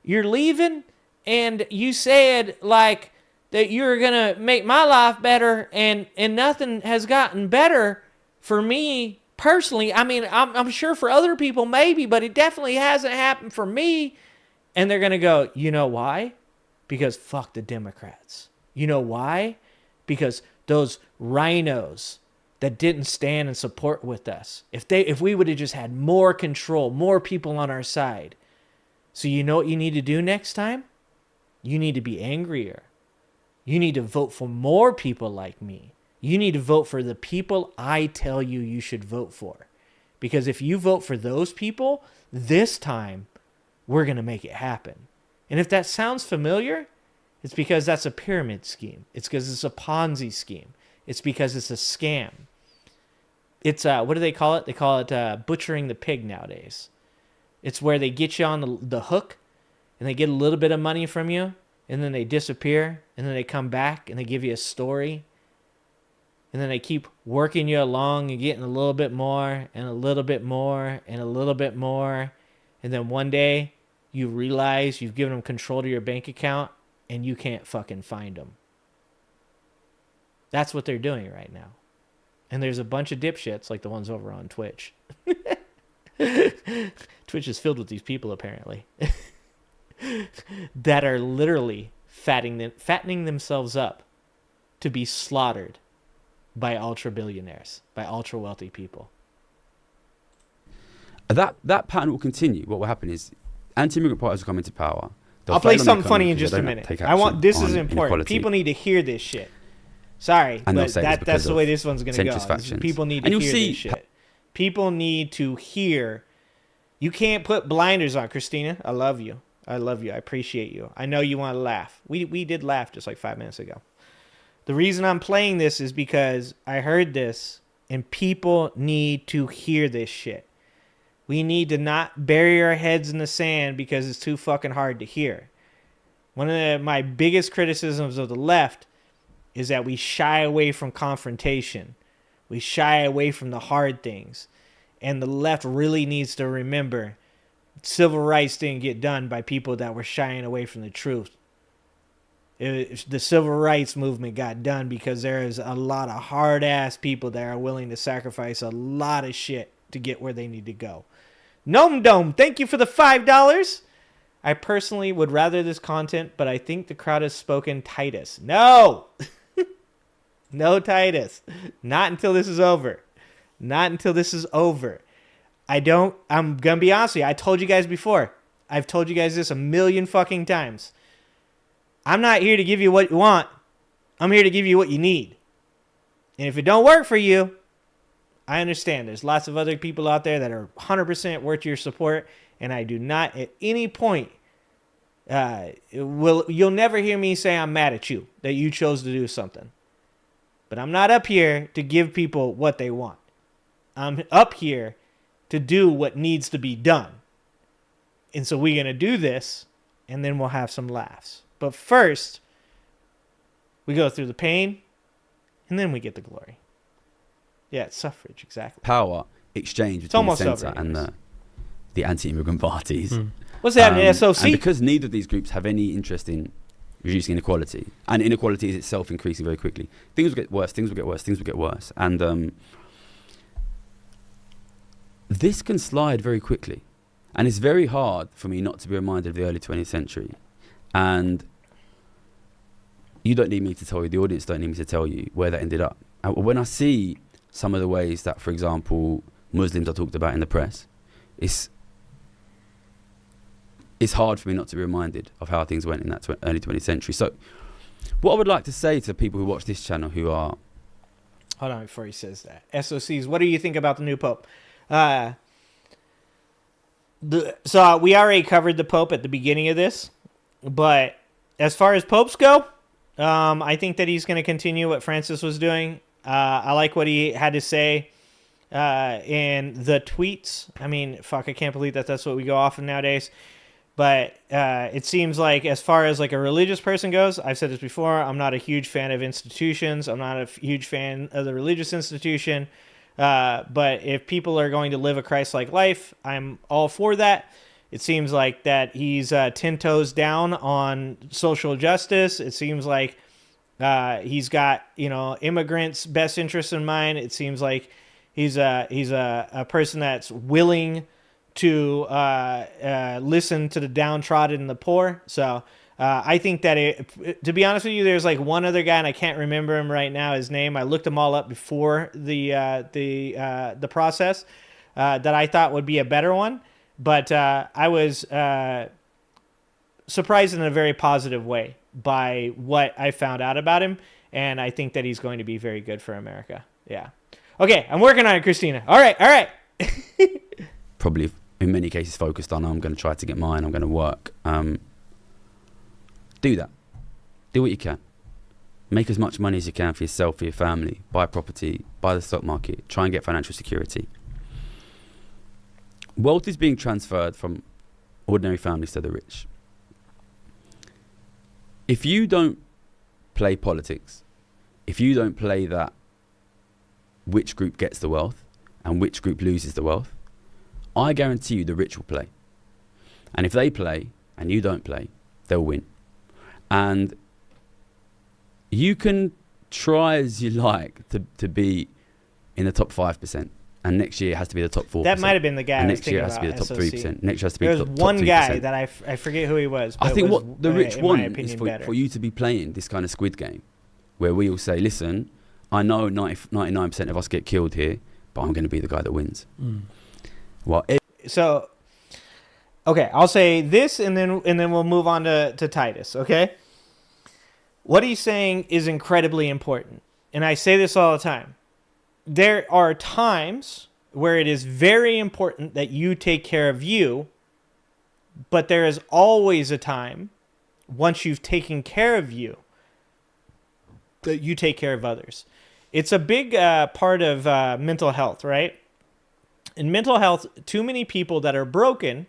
you're leaving, and you said like that you're gonna make my life better, and nothing has gotten better for me personally. I mean, I'm sure for other people maybe, but it definitely hasn't happened for me. And they're gonna go, you know why? Because fuck the Democrats. You know why? Because those rhinos that didn't stand and support with us. If we would have just had more control, more people on our side. So you know what you need to do next time? You need to be angrier. You need to vote for more people like me. You need to vote for the people I tell you you should vote for. Because if you vote for those people, this time we're going to make it happen. And if that sounds familiar, it's because that's a pyramid scheme. It's because it's a Ponzi scheme. It's because it's a scam. It's, what do they call it? They call it butchering the pig nowadays. It's where they get you on the hook, and they get a little bit of money from you, and then they disappear, and then they come back, and they give you a story. And then they keep working you along and getting a little bit more and a little bit more and a little bit more. And then one day you realize you've given them control to your bank account and you can't fucking find them. That's what they're doing right now. And there's a bunch of dipshits like the ones over on Twitch. Twitch is filled with these people apparently that are literally fattening themselves up to be slaughtered by ultra billionaires, by ultra wealthy people. That pattern will continue. What will happen is anti-immigrant parties will come into power. I'll play something funny in just a minute. This is important. Inequality. People need to hear this shit. Sorry, and but that's the way this one's going to go. People need to hear this shit. People need to hear. You can't put blinders on, Christina. I love you. I appreciate you. I know you want to laugh. We did laugh just like 5 minutes ago. The reason I'm playing this is because I heard this and people need to hear this shit. We need to not bury our heads in the sand because it's too fucking hard to hear. One of my biggest criticisms of the left is that we shy away from confrontation. We shy away from the hard things. And the left really needs to remember civil rights didn't get done by people that were shying away from the truth. The civil rights movement got done because there is a lot of hard-ass people that are willing to sacrifice a lot of shit to get where they need to go. Gnome Dome, thank you for the $5. I personally would rather this content, but I think the crowd has spoken Titus. No! No Titus. Not until this is over. Not until this is over. I'm going to be honest with you. I told you guys before. I've told you guys this a million fucking times. I'm not here to give you what you want. I'm here to give you what you need. And if it don't work for you, I understand. There's lots of other people out there that are 100% worth your support. And I do not at any point, you'll never hear me say I'm mad at you, that you chose to do something. But I'm not up here to give people what they want. I'm up here to do what needs to be done. And so we're going to do this, and then we'll have some laughs. But first, we go through the pain, and then we get the glory. Yeah, it's suffrage, exactly. Power exchange between the centre and the anti-immigrant parties. What's happening, SOC? And because neither of these groups have any interest in reducing inequality, and inequality is itself increasing very quickly, things will get worse, things will get worse, things will get worse. And this can slide very quickly. And it's very hard for me not to be reminded of the early 20th century. And you don't need me to tell you, the audience don't need me to tell you where that ended up. When I see some of the ways that, for example, Muslims are talked about in the press, it's hard for me not to be reminded of how things went in that early 20th century. So what I would like to say to people who watch this channel who are... Hold on before he says that. SOCs, what do you think about the new Pope? So we already covered the Pope at the beginning of this, but as far as popes go, I think that he's going to continue what Francis was doing. I like what he had to say in the tweets. I mean, fuck, I can't believe that that's what we go off of nowadays. But it seems like as far as like a religious person goes, I've said this before, I'm not a huge fan of institutions. I'm not a huge fan of the religious institution. But if people are going to live a Christ-like life, I'm all for that. It seems like that he's 10 toes down on social justice. It seems like he's got, immigrants' best interests in mind. It seems like he's a person that's willing to listen to the downtrodden and the poor. So I think that to be honest with you, there's like one other guy, and I can't remember him right now, his name. I looked them all up before the process that I thought would be a better one. But I was surprised in a very positive way by what I found out about him. And I think that he's going to be very good for America. Yeah. Okay, I'm working on it, Christina. All right. Probably in many cases focused on, I'm going to try to get mine, I'm going to work. Do that. Do what you can. Make as much money as you can for yourself, for your family. Buy property, buy the stock market. Try and get financial security. Wealth is being transferred from ordinary families to the rich. If you don't play politics, if you don't play that which group gets the wealth and which group loses the wealth, I guarantee you the rich will play. And if they play and you don't play, they'll win. And you can try as you like to be in the top 5%. And next year it has to be the top 4%. That might have been the guy. And I was next year it has to be the top SOC. 3%. Next year has to be There the was top 3%. one guy that I forget who he was. But I think it was, what the rich in my want opinion, is for you to be playing this kind of Squid Game where we all say, listen, I know 99% of us get killed here, but I'm going to be the guy that wins. Well, So, okay, I'll say this and then we'll move on to Titus, okay? What he's saying is incredibly important. And I say this all the time. There are times where it is very important that you take care of you, but there is always a time, once you've taken care of you, that you take care of others. It's a big part of mental health, right? In mental health, too many people that are broken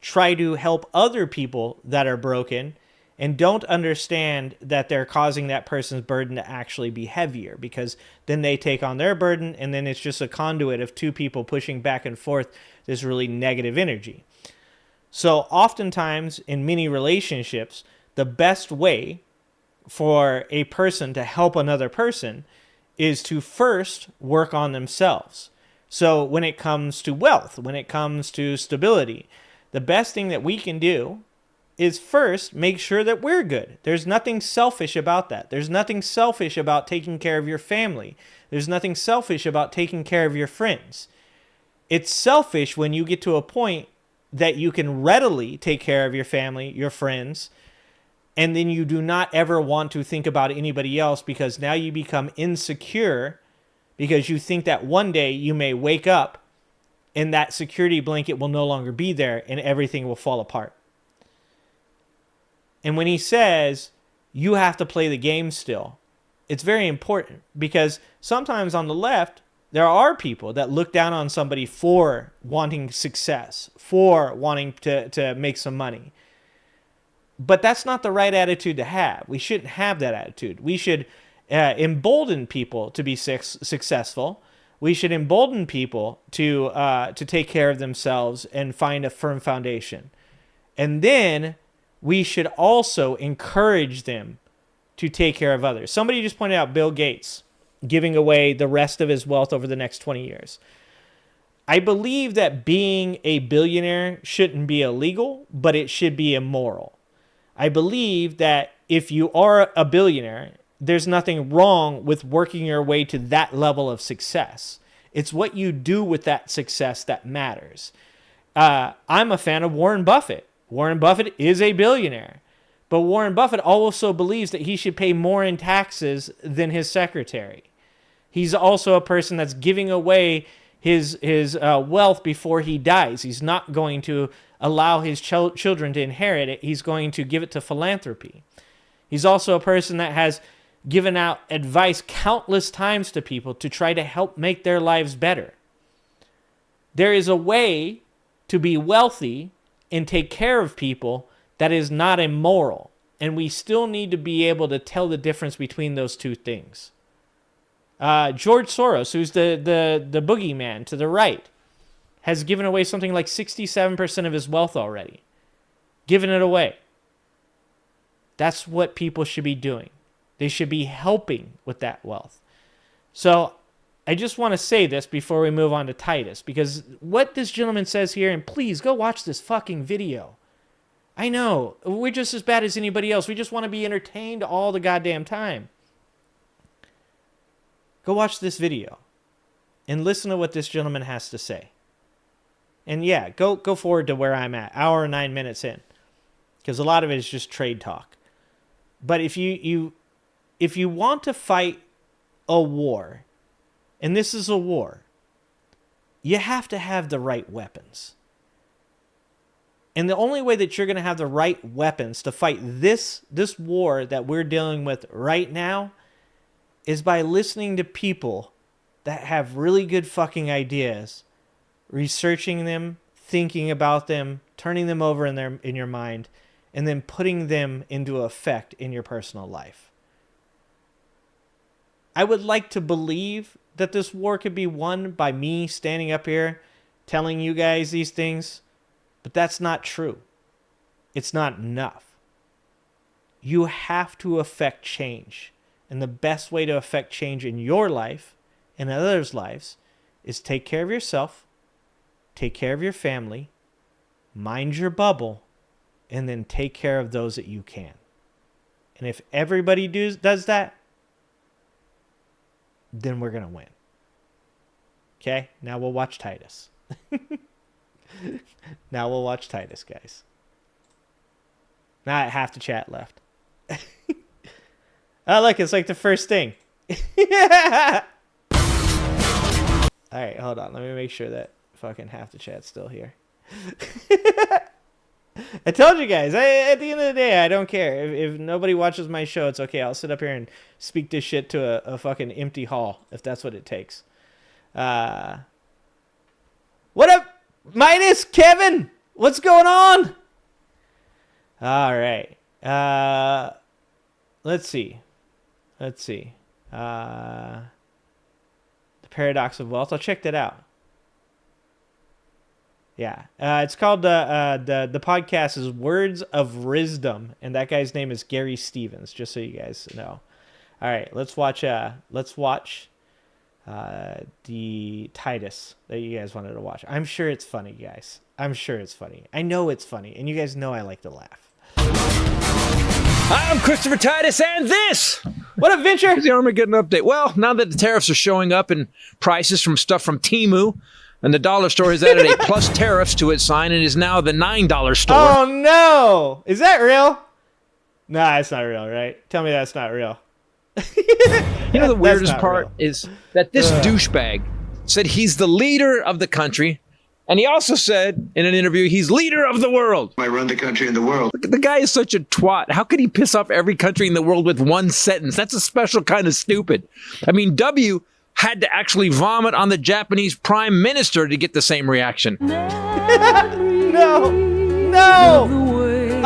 try to help other people that are broken and don't understand that they're causing that person's burden to actually be heavier, because then they take on their burden and then it's just a conduit of two people pushing back and forth this really negative energy. So oftentimes in many relationships, the best way for a person to help another person is to first work on themselves. So when it comes to wealth, when it comes to stability, the best thing that we can do is first make sure that we're good. There's nothing selfish about that. There's nothing selfish about taking care of your family. There's nothing selfish about taking care of your friends. It's selfish when you get to a point that you can readily take care of your family, your friends, and then you do not ever want to think about anybody else, because now you become insecure because you think that one day you may wake up and that security blanket will no longer be there and everything will fall apart. And when he says you have to play the game still, it's very important, because sometimes on the left, there are people that look down on somebody for wanting success, for wanting to make some money. But that's not the right attitude to have. We shouldn't have that attitude. We should embolden people to be successful. We should embolden people to take care of themselves and find a firm foundation. And then we should also encourage them to take care of others. Somebody just pointed out Bill Gates giving away the rest of his wealth over the next 20 years. I believe that being a billionaire shouldn't be illegal, but it should be immoral. I believe that if you are a billionaire, there's nothing wrong with working your way to that level of success. It's what you do with that success that matters. I'm a fan of Warren Buffett. Warren Buffett is a billionaire. But Warren Buffett also believes that he should pay more in taxes than his secretary. He's also a person that's giving away his wealth before he dies. He's not going to allow his children to inherit it. He's going to give it to philanthropy. He's also a person that has given out advice countless times to people to try to help make their lives better. There is a way to be wealthy and take care of people that is not immoral. And we still need to be able to tell the difference between those two things. George Soros, who's the boogeyman to the right, has given away something like 67% of his wealth already. Given it away. That's what people should be doing. They should be helping with that wealth. So I just want to say this before we move on to Titus, because what this gentleman says here, and please go watch this fucking video. I know, we're just as bad as anybody else. We just want to be entertained all the goddamn time. Go watch this video and listen to what this gentleman has to say. And yeah, go forward to where I'm at, hour and 9 minutes in, because a lot of it is just trade talk. But if you if you want to fight a war, and this is a war, you have to have the right weapons. And the only way that you're going to have the right weapons to fight this war that we're dealing with right now is by listening to people that have really good fucking ideas, researching them, thinking about them, turning them over in your mind, and then putting them into effect in your personal life. I would like to believe that this war could be won by me standing up here telling you guys these things, but that's not true. It's not enough. You have to affect change. And the best way to affect change in your life and others' lives is take care of yourself, take care of your family, mind your bubble, and then take care of those that you can. And if everybody does that, then we're going to win. Okay? Now we'll watch Titus. Now we'll watch Titus, guys. Now half the chat left. Oh, look, it's like the first thing. Yeah. All right, hold on. Let me make sure that fucking half the chat's still here. I told you guys, at the end of the day, I don't care. If nobody watches my show, it's okay. I'll sit up here and speak this shit to a fucking empty hall, if that's what it takes. What up, Midas, Kevin? What's going on? All right. Let's see. The Paradox of Wealth. I'll check that out. Yeah. It's called the podcast is Words of Rizdom, and that guy's name is Gary Stevens, just so you guys know. All right, let's watch the Titus that you guys wanted to watch. I'm sure it's funny, guys. I'm sure it's funny. I know it's funny, and you guys know I like to laugh. Hi, I'm Christopher Titus, and this... What up, Venture? Is the Armageddon update. Well, now that the tariffs are showing up in prices from stuff from Temu, and the dollar store has added a plus tariffs to its sign and is now the $9 store. Oh, no. Is that real? Nah, it's not real, right? Tell me that's not real. You know, the weirdest part is that this douchebag said he's the leader of the country, and he also said in an interview he's leader of the world. I run the country and the world. The guy is such a twat. How could he piss off every country in the world with one sentence? That's a special kind of stupid. I mean, W had to actually vomit on the Japanese prime minister to get the same reaction. No!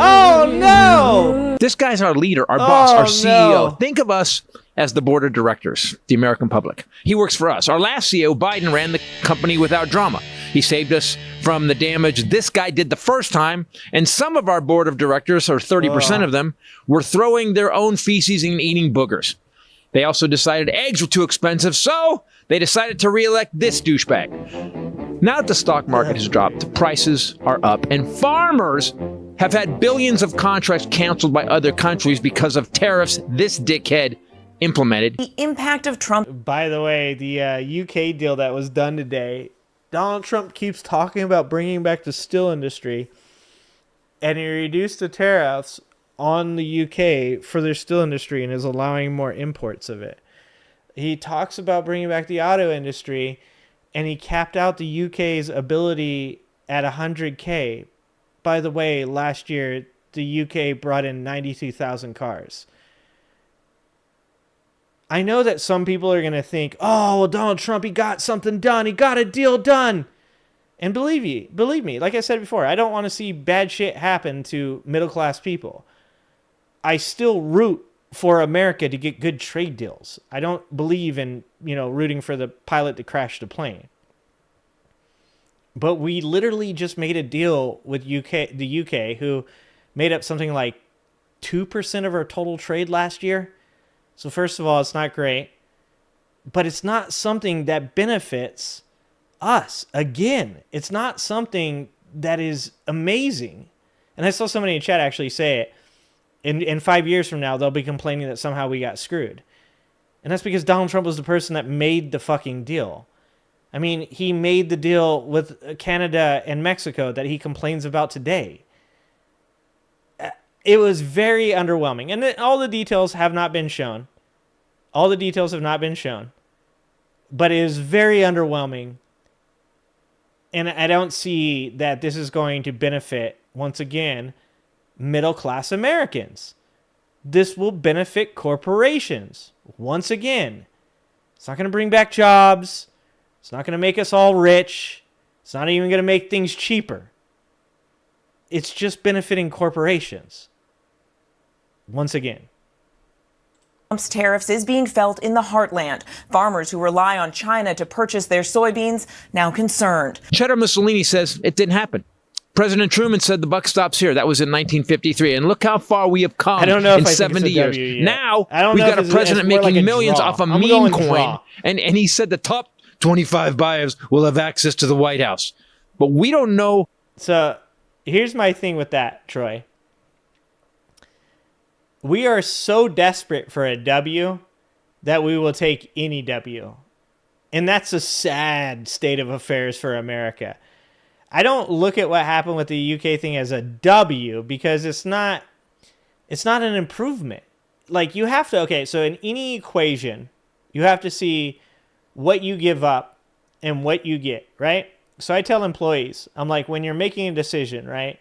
Oh, no! This guy's our leader, our boss, our CEO. No. Think of us as the board of directors, the American public. He works for us. Our last CEO, Biden, ran the company without drama. He saved us from the damage this guy did the first time, and some of our board of directors, or 30% of them, were throwing their own feces and eating boogers. They also decided eggs were too expensive, so they decided to re-elect this douchebag. Now that the stock market has dropped, prices are up, and farmers have had billions of contracts canceled by other countries because of tariffs this dickhead implemented. The impact of Trump. By the way, the UK deal that was done today, Donald Trump keeps talking about bringing back the steel industry, and he reduced the tariffs on the UK for their steel industry and is allowing more imports of it. He talks about bringing back the auto industry, and he capped out the UK's ability at 100K. By the way, last year, the UK brought in 92,000 cars. I know that some people are going to think, oh, well, Donald Trump, he got something done. He got a deal done. And believe me, like I said before, I don't want to see bad shit happen to middle-class people. I still root for America to get good trade deals. I don't believe in, rooting for the pilot to crash the plane. But we literally just made a deal with the UK, who made up something like 2% of our total trade last year. So first of all, it's not great, but it's not something that benefits us. Again, it's not something that is amazing. And I saw somebody in chat actually say it. In 5 years from now, they'll be complaining that somehow we got screwed. And that's because Donald Trump was the person that made the fucking deal. I mean, he made the deal with Canada and Mexico that he complains about today. It was very underwhelming. And all the details have not been shown. All the details have not been shown. But it is very underwhelming. And I don't see that this is going to benefit, once again, middle-class Americans. This will benefit corporations. Once again, it's not going to bring back jobs. It's not going to make us all rich. It's not even going to make things cheaper. It's just benefiting corporations. Once again. Trump's tariffs is being felt in the heartland. Farmers who rely on China to purchase their soybeans now concerned. Cheddar Mussolini says it didn't happen. President Truman said the buck stops here. That was in 1953. And look how far we have come in 70 years. Now we've got a president making millions off a meme coin. And he said the top 25 buyers will have access to the White House. But we don't know. So here's my thing with that, Troy. We are so desperate for a W that we will take any W. And that's a sad state of affairs for America. I don't look at what happened with the UK thing as a W because it's not an improvement. Like you have to, okay, so in any equation, you have to see what you give up and what you get, right? So I tell employees, I'm like, when you're making a decision, right?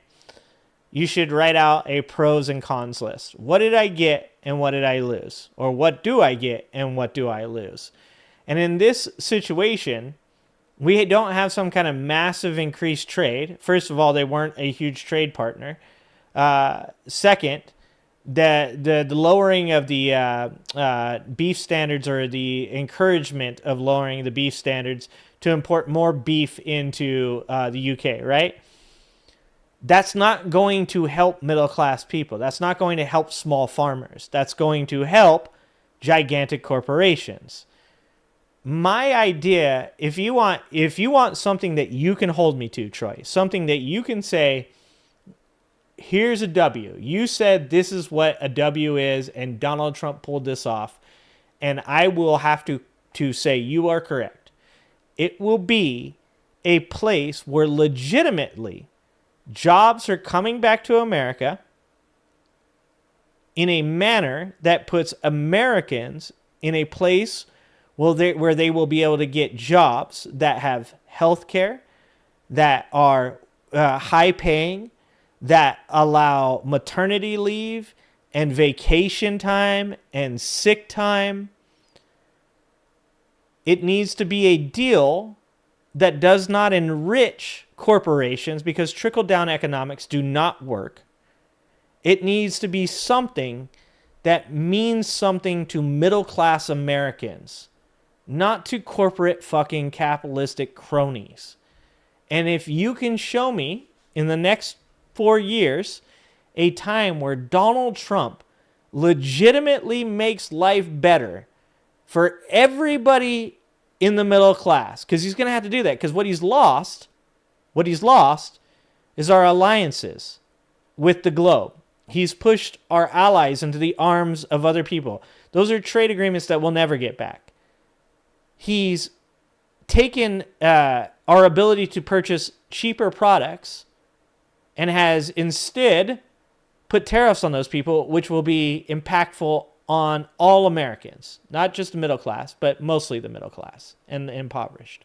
You should write out a pros and cons list. What did I get and what did I lose? Or what do I get and what do I lose? And in this situation, we don't have some kind of massive increased trade. First of all, they weren't a huge trade partner. Second, the lowering of the beef standards or the encouragement of lowering the beef standards to import more beef into the UK, right? That's not going to help middle-class people. That's not going to help small farmers. That's going to help gigantic corporations. My idea, if you want something that you can hold me to, Troy, something that you can say, here's a W. You said this is what a W is, and Donald Trump pulled this off, and I will have to say you are correct. It will be a place where legitimately jobs are coming back to America in a manner that puts Americans in a place where they will be able to get jobs that have health care, that are high paying, that allow maternity leave and vacation time and sick time. It needs to be a deal that does not enrich corporations because trickle-down economics do not work. It needs to be something that means something to middle-class Americans, not to corporate fucking capitalistic cronies. And if you can show me in the next 4 years a time where Donald Trump legitimately makes life better for everybody in the middle class, because he's going to have to do that, because what he's lost is our alliances with the globe. He's pushed our allies into the arms of other people. Those are trade agreements that we'll never get back. He's taken our ability to purchase cheaper products and has instead put tariffs on those people, which will be impactful on all Americans, not just the middle class, but mostly the middle class and the impoverished.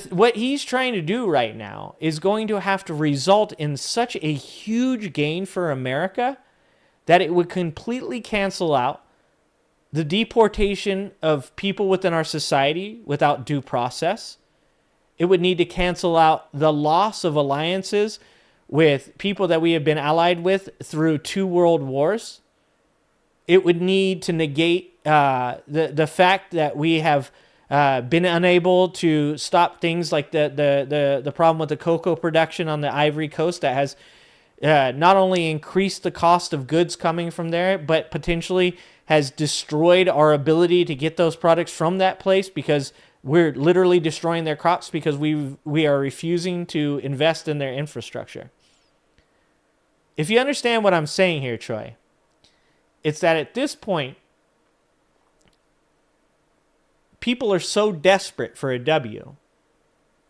What he's trying to do right now is going to have to result in such a huge gain for America that it would completely cancel out the deportation of people within our society without due process. It would need to cancel out the loss of alliances with people that we have been allied with through 2 world wars. It would need to negate the fact that we have been unable to stop things like the problem with the cocoa production on the Ivory Coast that has not only increased the cost of goods coming from there, but potentially has destroyed our ability to get those products from that place because we're literally destroying their crops because we are refusing to invest in their infrastructure. If you understand what I'm saying here, Troy, it's that at this point, people are so desperate for a W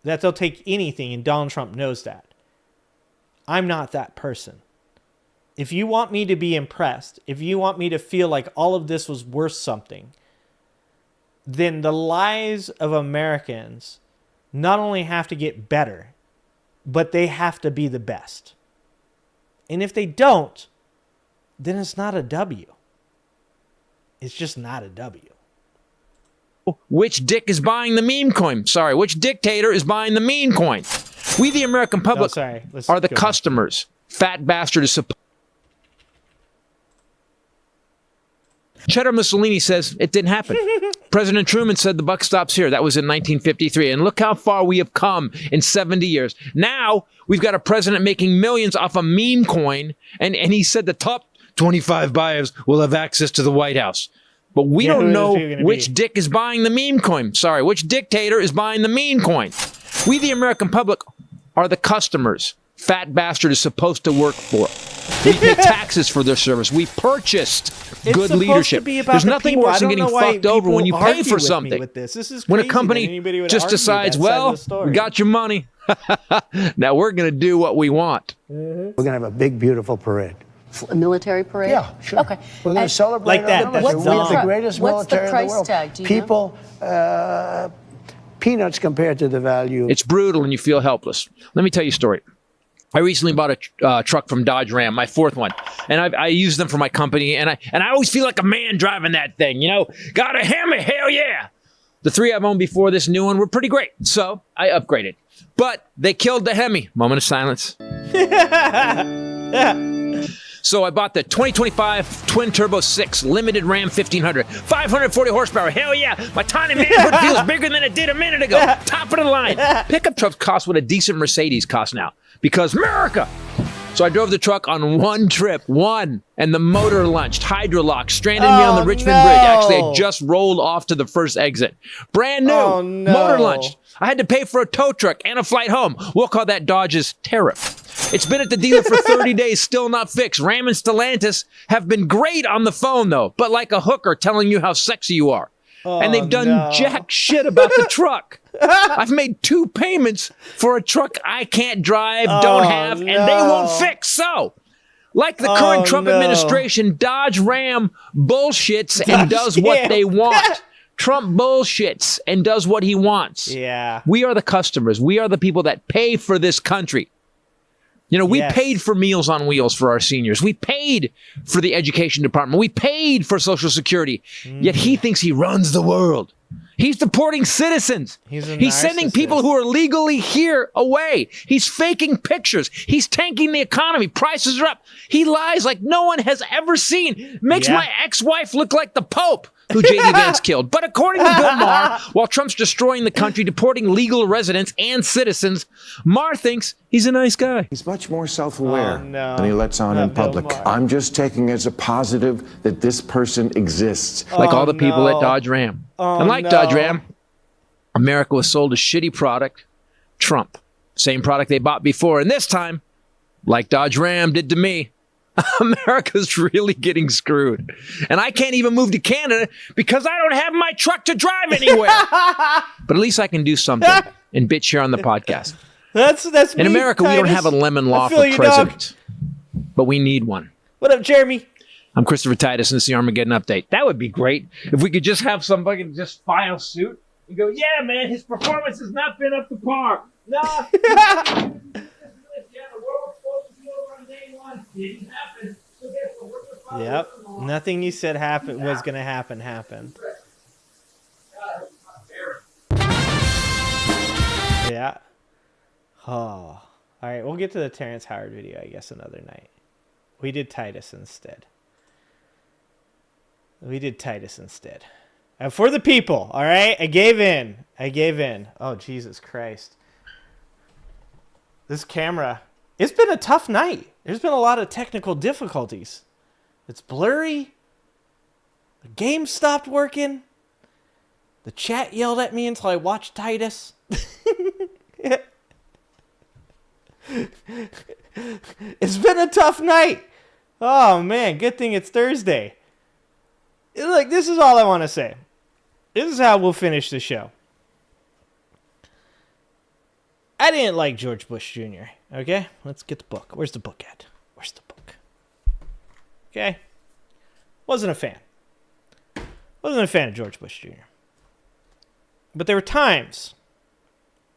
that they'll take anything, and Donald Trump knows that. I'm not that person. if you want me to be impressed, if you want me to feel like all of this was worth something, then the lives of Americans not only have to get better, but they have to be the best. And if they don't, then it's not a W. It's just not a W. Which dick is buying the meme coin? Sorry, which dictator is buying the meme coin? We, the American public, are the customers. Fat bastard is supposed. Cheddar Mussolini says it didn't happen. President Truman said the buck stops here. That was in 1953. And look how far we have come in 70 years. Now we've got a president making millions off a meme coin. And he said the top 25 buyers will have access to the White House. But we don't know which dick is buying the meme coin. Sorry, which dictator is buying the meme coin? We, the American public, are the customers. Fat bastard is supposed to work for. We pay taxes for their service. We purchased good leadership. There's nothing worse than getting fucked over when you pay for something. This is when a company just decides, well, we got your money. Now we're going to do what we want. We're going to have a big, beautiful parade. A military parade? Yeah, sure. Okay. We're going to celebrate like that. We have the greatest what's military the price in the world. Tag? Do you People, peanuts compared to the value. It's brutal and you feel helpless. Let me tell you a story. I recently bought a truck from Dodge Ram, my fourth one, and I use them for my company, and I always feel like a man driving that thing, you know? Got a Hemi, hell yeah! The three I've owned before this new one were pretty great, so I upgraded. But they killed the Hemi. Moment of silence. So I bought the 2025 Twin Turbo 6 Limited Ram 1500. 540 horsepower. Hell yeah. My tiny manhood feels bigger than it did a minute ago. Top of the line. Pickup trucks cost what a decent Mercedes costs now. Because America. So I drove the truck on one trip. One. And the motor launched. Hydrolock. Stranded me on the Richmond Bridge. Actually, I just rolled off to the first exit. Brand new. Motor launched. I had to pay for a tow truck and a flight home. We'll call that Dodge's tariff. It's been at the dealer for 30 days, still not fixed. Ram and Stellantis have been great on the phone, though, but like a hooker telling you how sexy you are. And they've done jack shit about the truck. I've made 2 payments for a truck I can't drive, don't have, and they won't fix. So, like the current Trump administration, Dodge Ram bullshits and does what they want. Trump bullshits and does what he wants. Yeah. We are the customers. We are the people that pay for this country. You know, we paid for Meals on Wheels for our seniors. We paid for the education department. We paid for Social Security. Yet he thinks he runs the world. He's deporting citizens. He's sending people who are legally here away. He's faking pictures. He's tanking the economy. Prices are up. He lies like no one has ever seen. Makes my ex-wife look like the Pope, who J.D. Vance killed. But according to Bill Maher, while Trump's destroying the country, deporting legal residents and citizens, Maher thinks he's a nice guy. He's much more self-aware than he lets on in public. I'm just taking as a positive that this person exists. Like all the people at Dodge Ram. And like Dodge Ram, America was sold a shitty product, Trump. Same product they bought before. And this time, like Dodge Ram did to me, America's really getting screwed. And I can't even move to Canada because I don't have my truck to drive anywhere. But at least I can do something and bitch here on the podcast. That's in me, America, Titus. We don't have a lemon law for president. But we need one. What up, Jeremy? I'm Christopher Titus, and this is the Armageddon Update. That would be great if we could just have somebody just file suit and go, yeah, man, his performance has not been up to par. No. The world was supposed to be over on day one. Didn't happen. So guess what? Yep. Nothing you said was going to happen happened. Yeah. Oh. All right, we'll get to the Terrence Howard video, I guess, another night. We did Titus instead. For the people, all right? I gave in. Oh, Jesus Christ. This camera, it's been a tough night. There's been a lot of technical difficulties. It's blurry. The game stopped working. The chat yelled at me until I watched Titus. It's been a tough night. Oh, man. Good thing it's Thursday. Look, this is all I want to say. This is how we'll finish the show. I didn't like George Bush Jr., okay? Let's get the book. Where's the book at? Where's the book? Okay? Wasn't a fan. Wasn't a fan of George Bush Jr. But there were times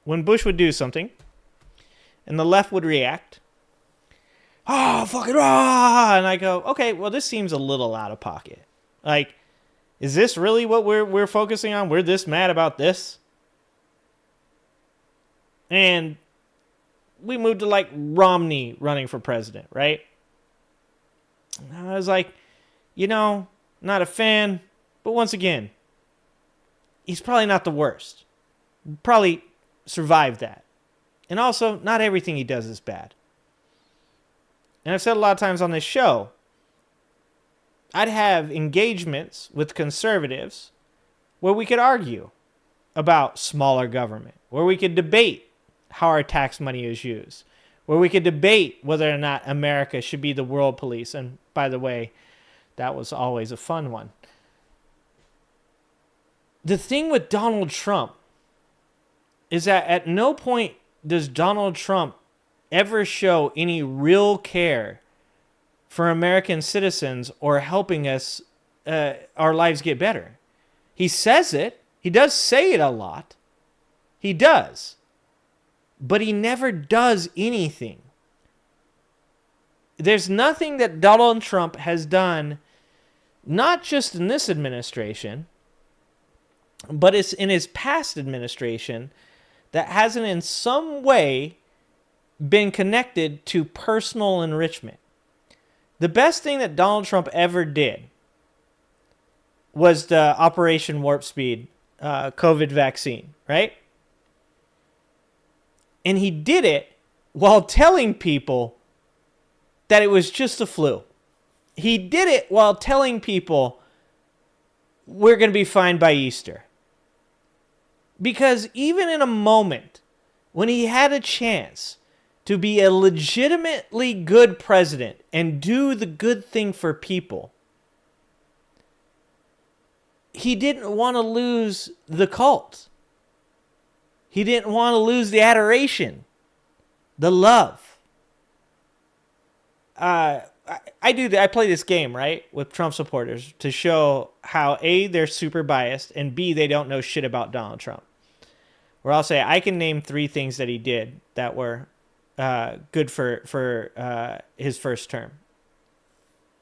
when Bush would do something and the left would react. Oh, fucking ah! And I go, okay, well, this seems a little out of pocket. Like, is this really what we're focusing on? We're this mad about this? And we moved to, like, Romney running for president, right? And I was like, not a fan. But once again, he's probably not the worst. Probably survived that. And also, not everything he does is bad. And I've said a lot of times on this show, I'd have engagements with conservatives where we could argue about smaller government, where we could debate how our tax money is used, where we could debate whether or not America should be the world police. And by the way, that was always a fun one. The thing with Donald Trump is that at no point does Donald Trump ever show any real care for American citizens or helping us, our lives get better. He says it. He does say it a lot. He does. But he never does anything. There's nothing that Donald Trump has done, not just in this administration, but it's in his past administration, that hasn't in some way been connected to personal enrichment. The best thing that Donald Trump ever did was the Operation Warp Speed COVID vaccine, right? And he did it while telling people that it was just a flu. He did it while telling people we're going to be fine by Easter. Because even in a moment when he had a chance to be a legitimately good president and do the good thing for people, he didn't want to lose the cult. He didn't want to lose the adoration, the love. I play this game, right, with Trump supporters to show how A, they're super biased, and B, they don't know shit about Donald Trump. Where I'll say, I can name 3 things that he did that were good for his first term.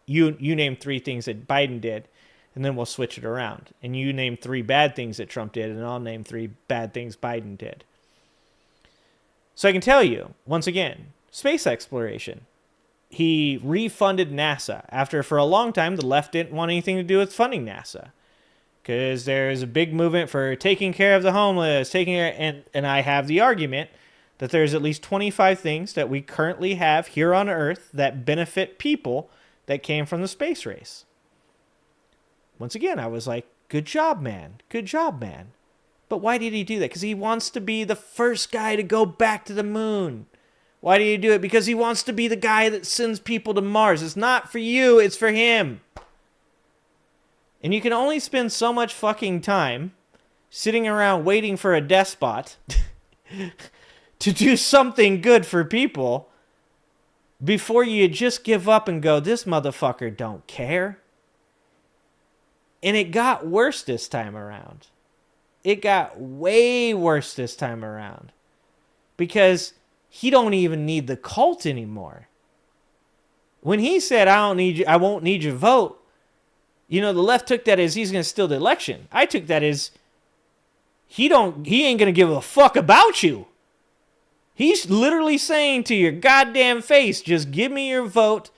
You name 3 things that Biden did, and then we'll switch it around. And you name 3 bad things that Trump did, and I'll name 3 bad things Biden did. So I can tell you, once again, space exploration. He refunded NASA after, for a long time, the left didn't want anything to do with funding NASA. Because there's a big movement for taking care of the homeless, and I have the argument that there's at least 25 things that we currently have here on Earth that benefit people that came from the space race. Once again, I was like, good job, man. Good job, man. But why did he do that? Because he wants to be the first guy to go back to the moon. Why did he do it? Because he wants to be the guy that sends people to Mars. It's not for you, it's for him. And you can only spend so much fucking time sitting around waiting for a despot to do something good for people before you just give up and go, this motherfucker don't care. And it got worse this time around. It got way worse this time around. Because he don't even need the cult anymore. When he said, I won't need your vote, the left took that as he's going to steal the election. I took that as he ain't going to give a fuck about you. He's literally saying to your goddamn face, just give me your vote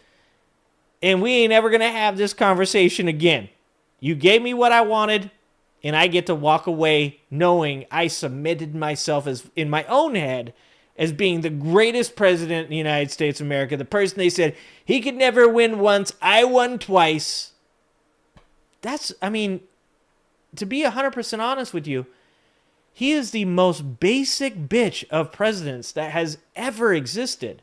and we ain't ever going to have this conversation again. You gave me what I wanted and I get to walk away knowing I submitted myself as in my own head as being the greatest president in the United States of America. The person they said he could never win once, I won twice. To be 100% honest with you, he is the most basic bitch of presidents that has ever existed.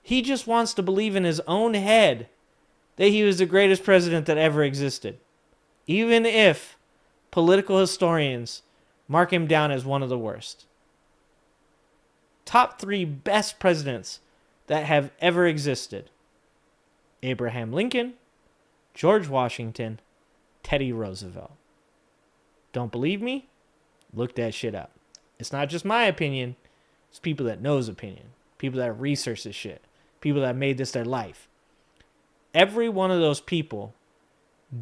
He just wants to believe in his own head that he was the greatest president that ever existed. Even if political historians mark him down as one of the worst. Top 3 best presidents that have ever existed. Abraham Lincoln, George Washington, Teddy Roosevelt. Don't believe me? Look that shit up. It's not just my opinion. It's people that knows opinion. People that research this shit. People that made this their life. Every one of those people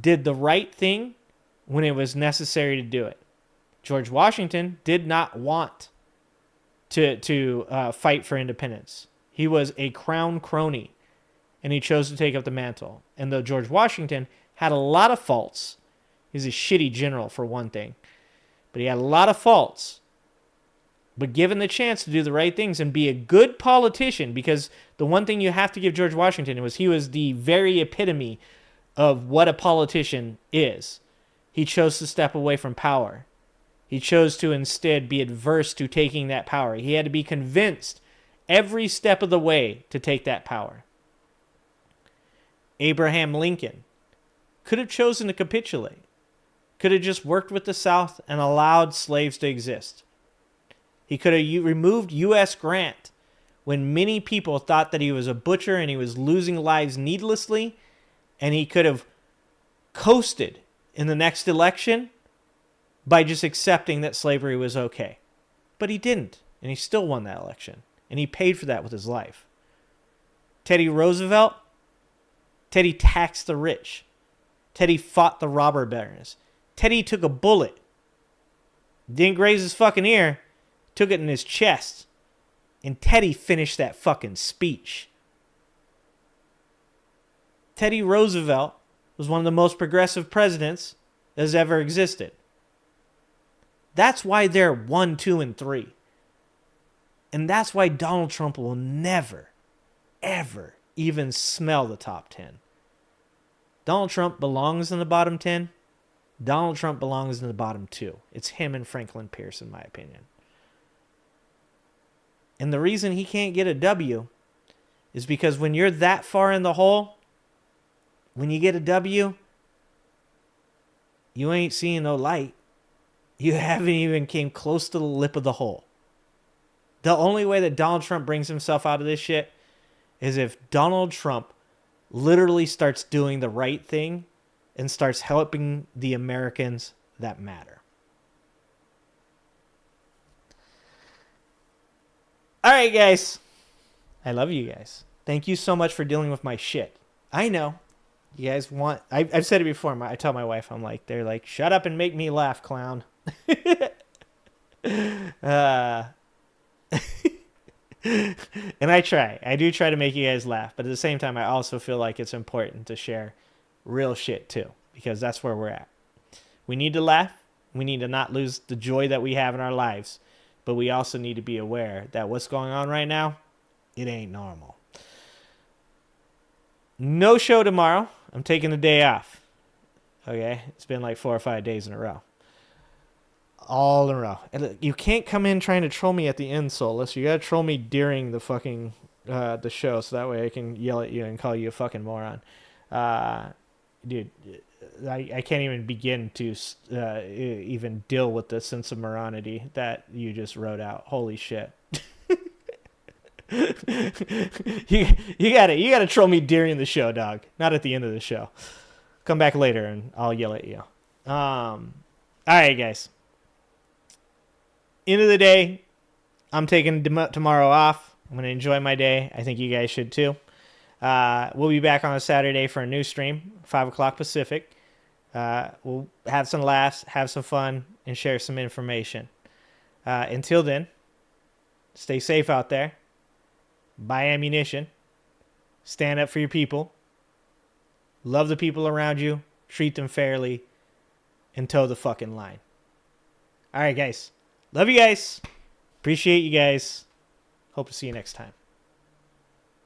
did the right thing when it was necessary to do it. George Washington did not want to fight for independence. He was a crown crony, and he chose to take up the mantle. And though George Washington had a lot of faults, he's a shitty general for one thing, but he had a lot of faults. But given the chance to do the right things and be a good politician, because the one thing you have to give George Washington was he was the very epitome of what a politician is. He chose to step away from power. He chose to instead be adverse to taking that power. He had to be convinced every step of the way to take that power. Abraham Lincoln could have chosen to capitulate. Could have just worked with the South and allowed slaves to exist. He could have removed U.S. Grant when many people thought that he was a butcher and he was losing lives needlessly, and he could have coasted in the next election by just accepting that slavery was okay. But he didn't, and he still won that election, and he paid for that with his life. Teddy Roosevelt, Teddy taxed the rich. Teddy fought the robber barons. Teddy took a bullet, didn't graze his fucking ear, took it in his chest, and Teddy finished that fucking speech. Teddy Roosevelt was one of the most progressive presidents that has ever existed. That's why they're 1, 2, and 3. And that's why Donald Trump will never, ever even smell the top 10. Donald Trump belongs in the bottom 10. Donald Trump belongs in the bottom 2. It's him and Franklin Pierce, in my opinion. And the reason he can't get a W is because when you're that far in the hole, when you get a W, you ain't seeing no light. You haven't even came close to the lip of the hole. The only way that Donald Trump brings himself out of this shit is if Donald Trump literally starts doing the right thing and starts helping the Americans that matter. All right, guys. I love you guys. Thank you so much for dealing with my shit. I know. You guys want... I've said it before. I tell my wife, they're like, shut up and make me laugh, clown. And I try. I do try to make you guys laugh. But at the same time, I also feel like it's important to share real shit, too. Because that's where we're at. We need to laugh. We need to not lose the joy that we have in our lives. But we also need to be aware that what's going on right now, it ain't normal. No show tomorrow. I'm taking the day off. Okay? It's been like 4 or 5 days in a row. All in a row. And look, you can't come in trying to troll me at the end, Solus. You gotta troll me during the fucking the show, so that way I can yell at you and call you a fucking moron. Dude, I can't even begin to even deal with the sense of morality that you just wrote out. Holy shit. you gotta troll me during the show, dog. Not at the end of the show. Come back later and I'll yell at you. All right, guys. End of the day, I'm taking tomorrow off. I'm gonna enjoy my day. I think you guys should too. We'll be back on a Saturday for a new stream, 5 o'clock Pacific. We'll have some laughs, have some fun, and share some information. Until then, stay safe out there. Buy ammunition. Stand up for your people. Love the people around you. Treat them fairly. And toe the fucking line. All right, guys. Love you guys. Appreciate you guys. Hope to see you next time.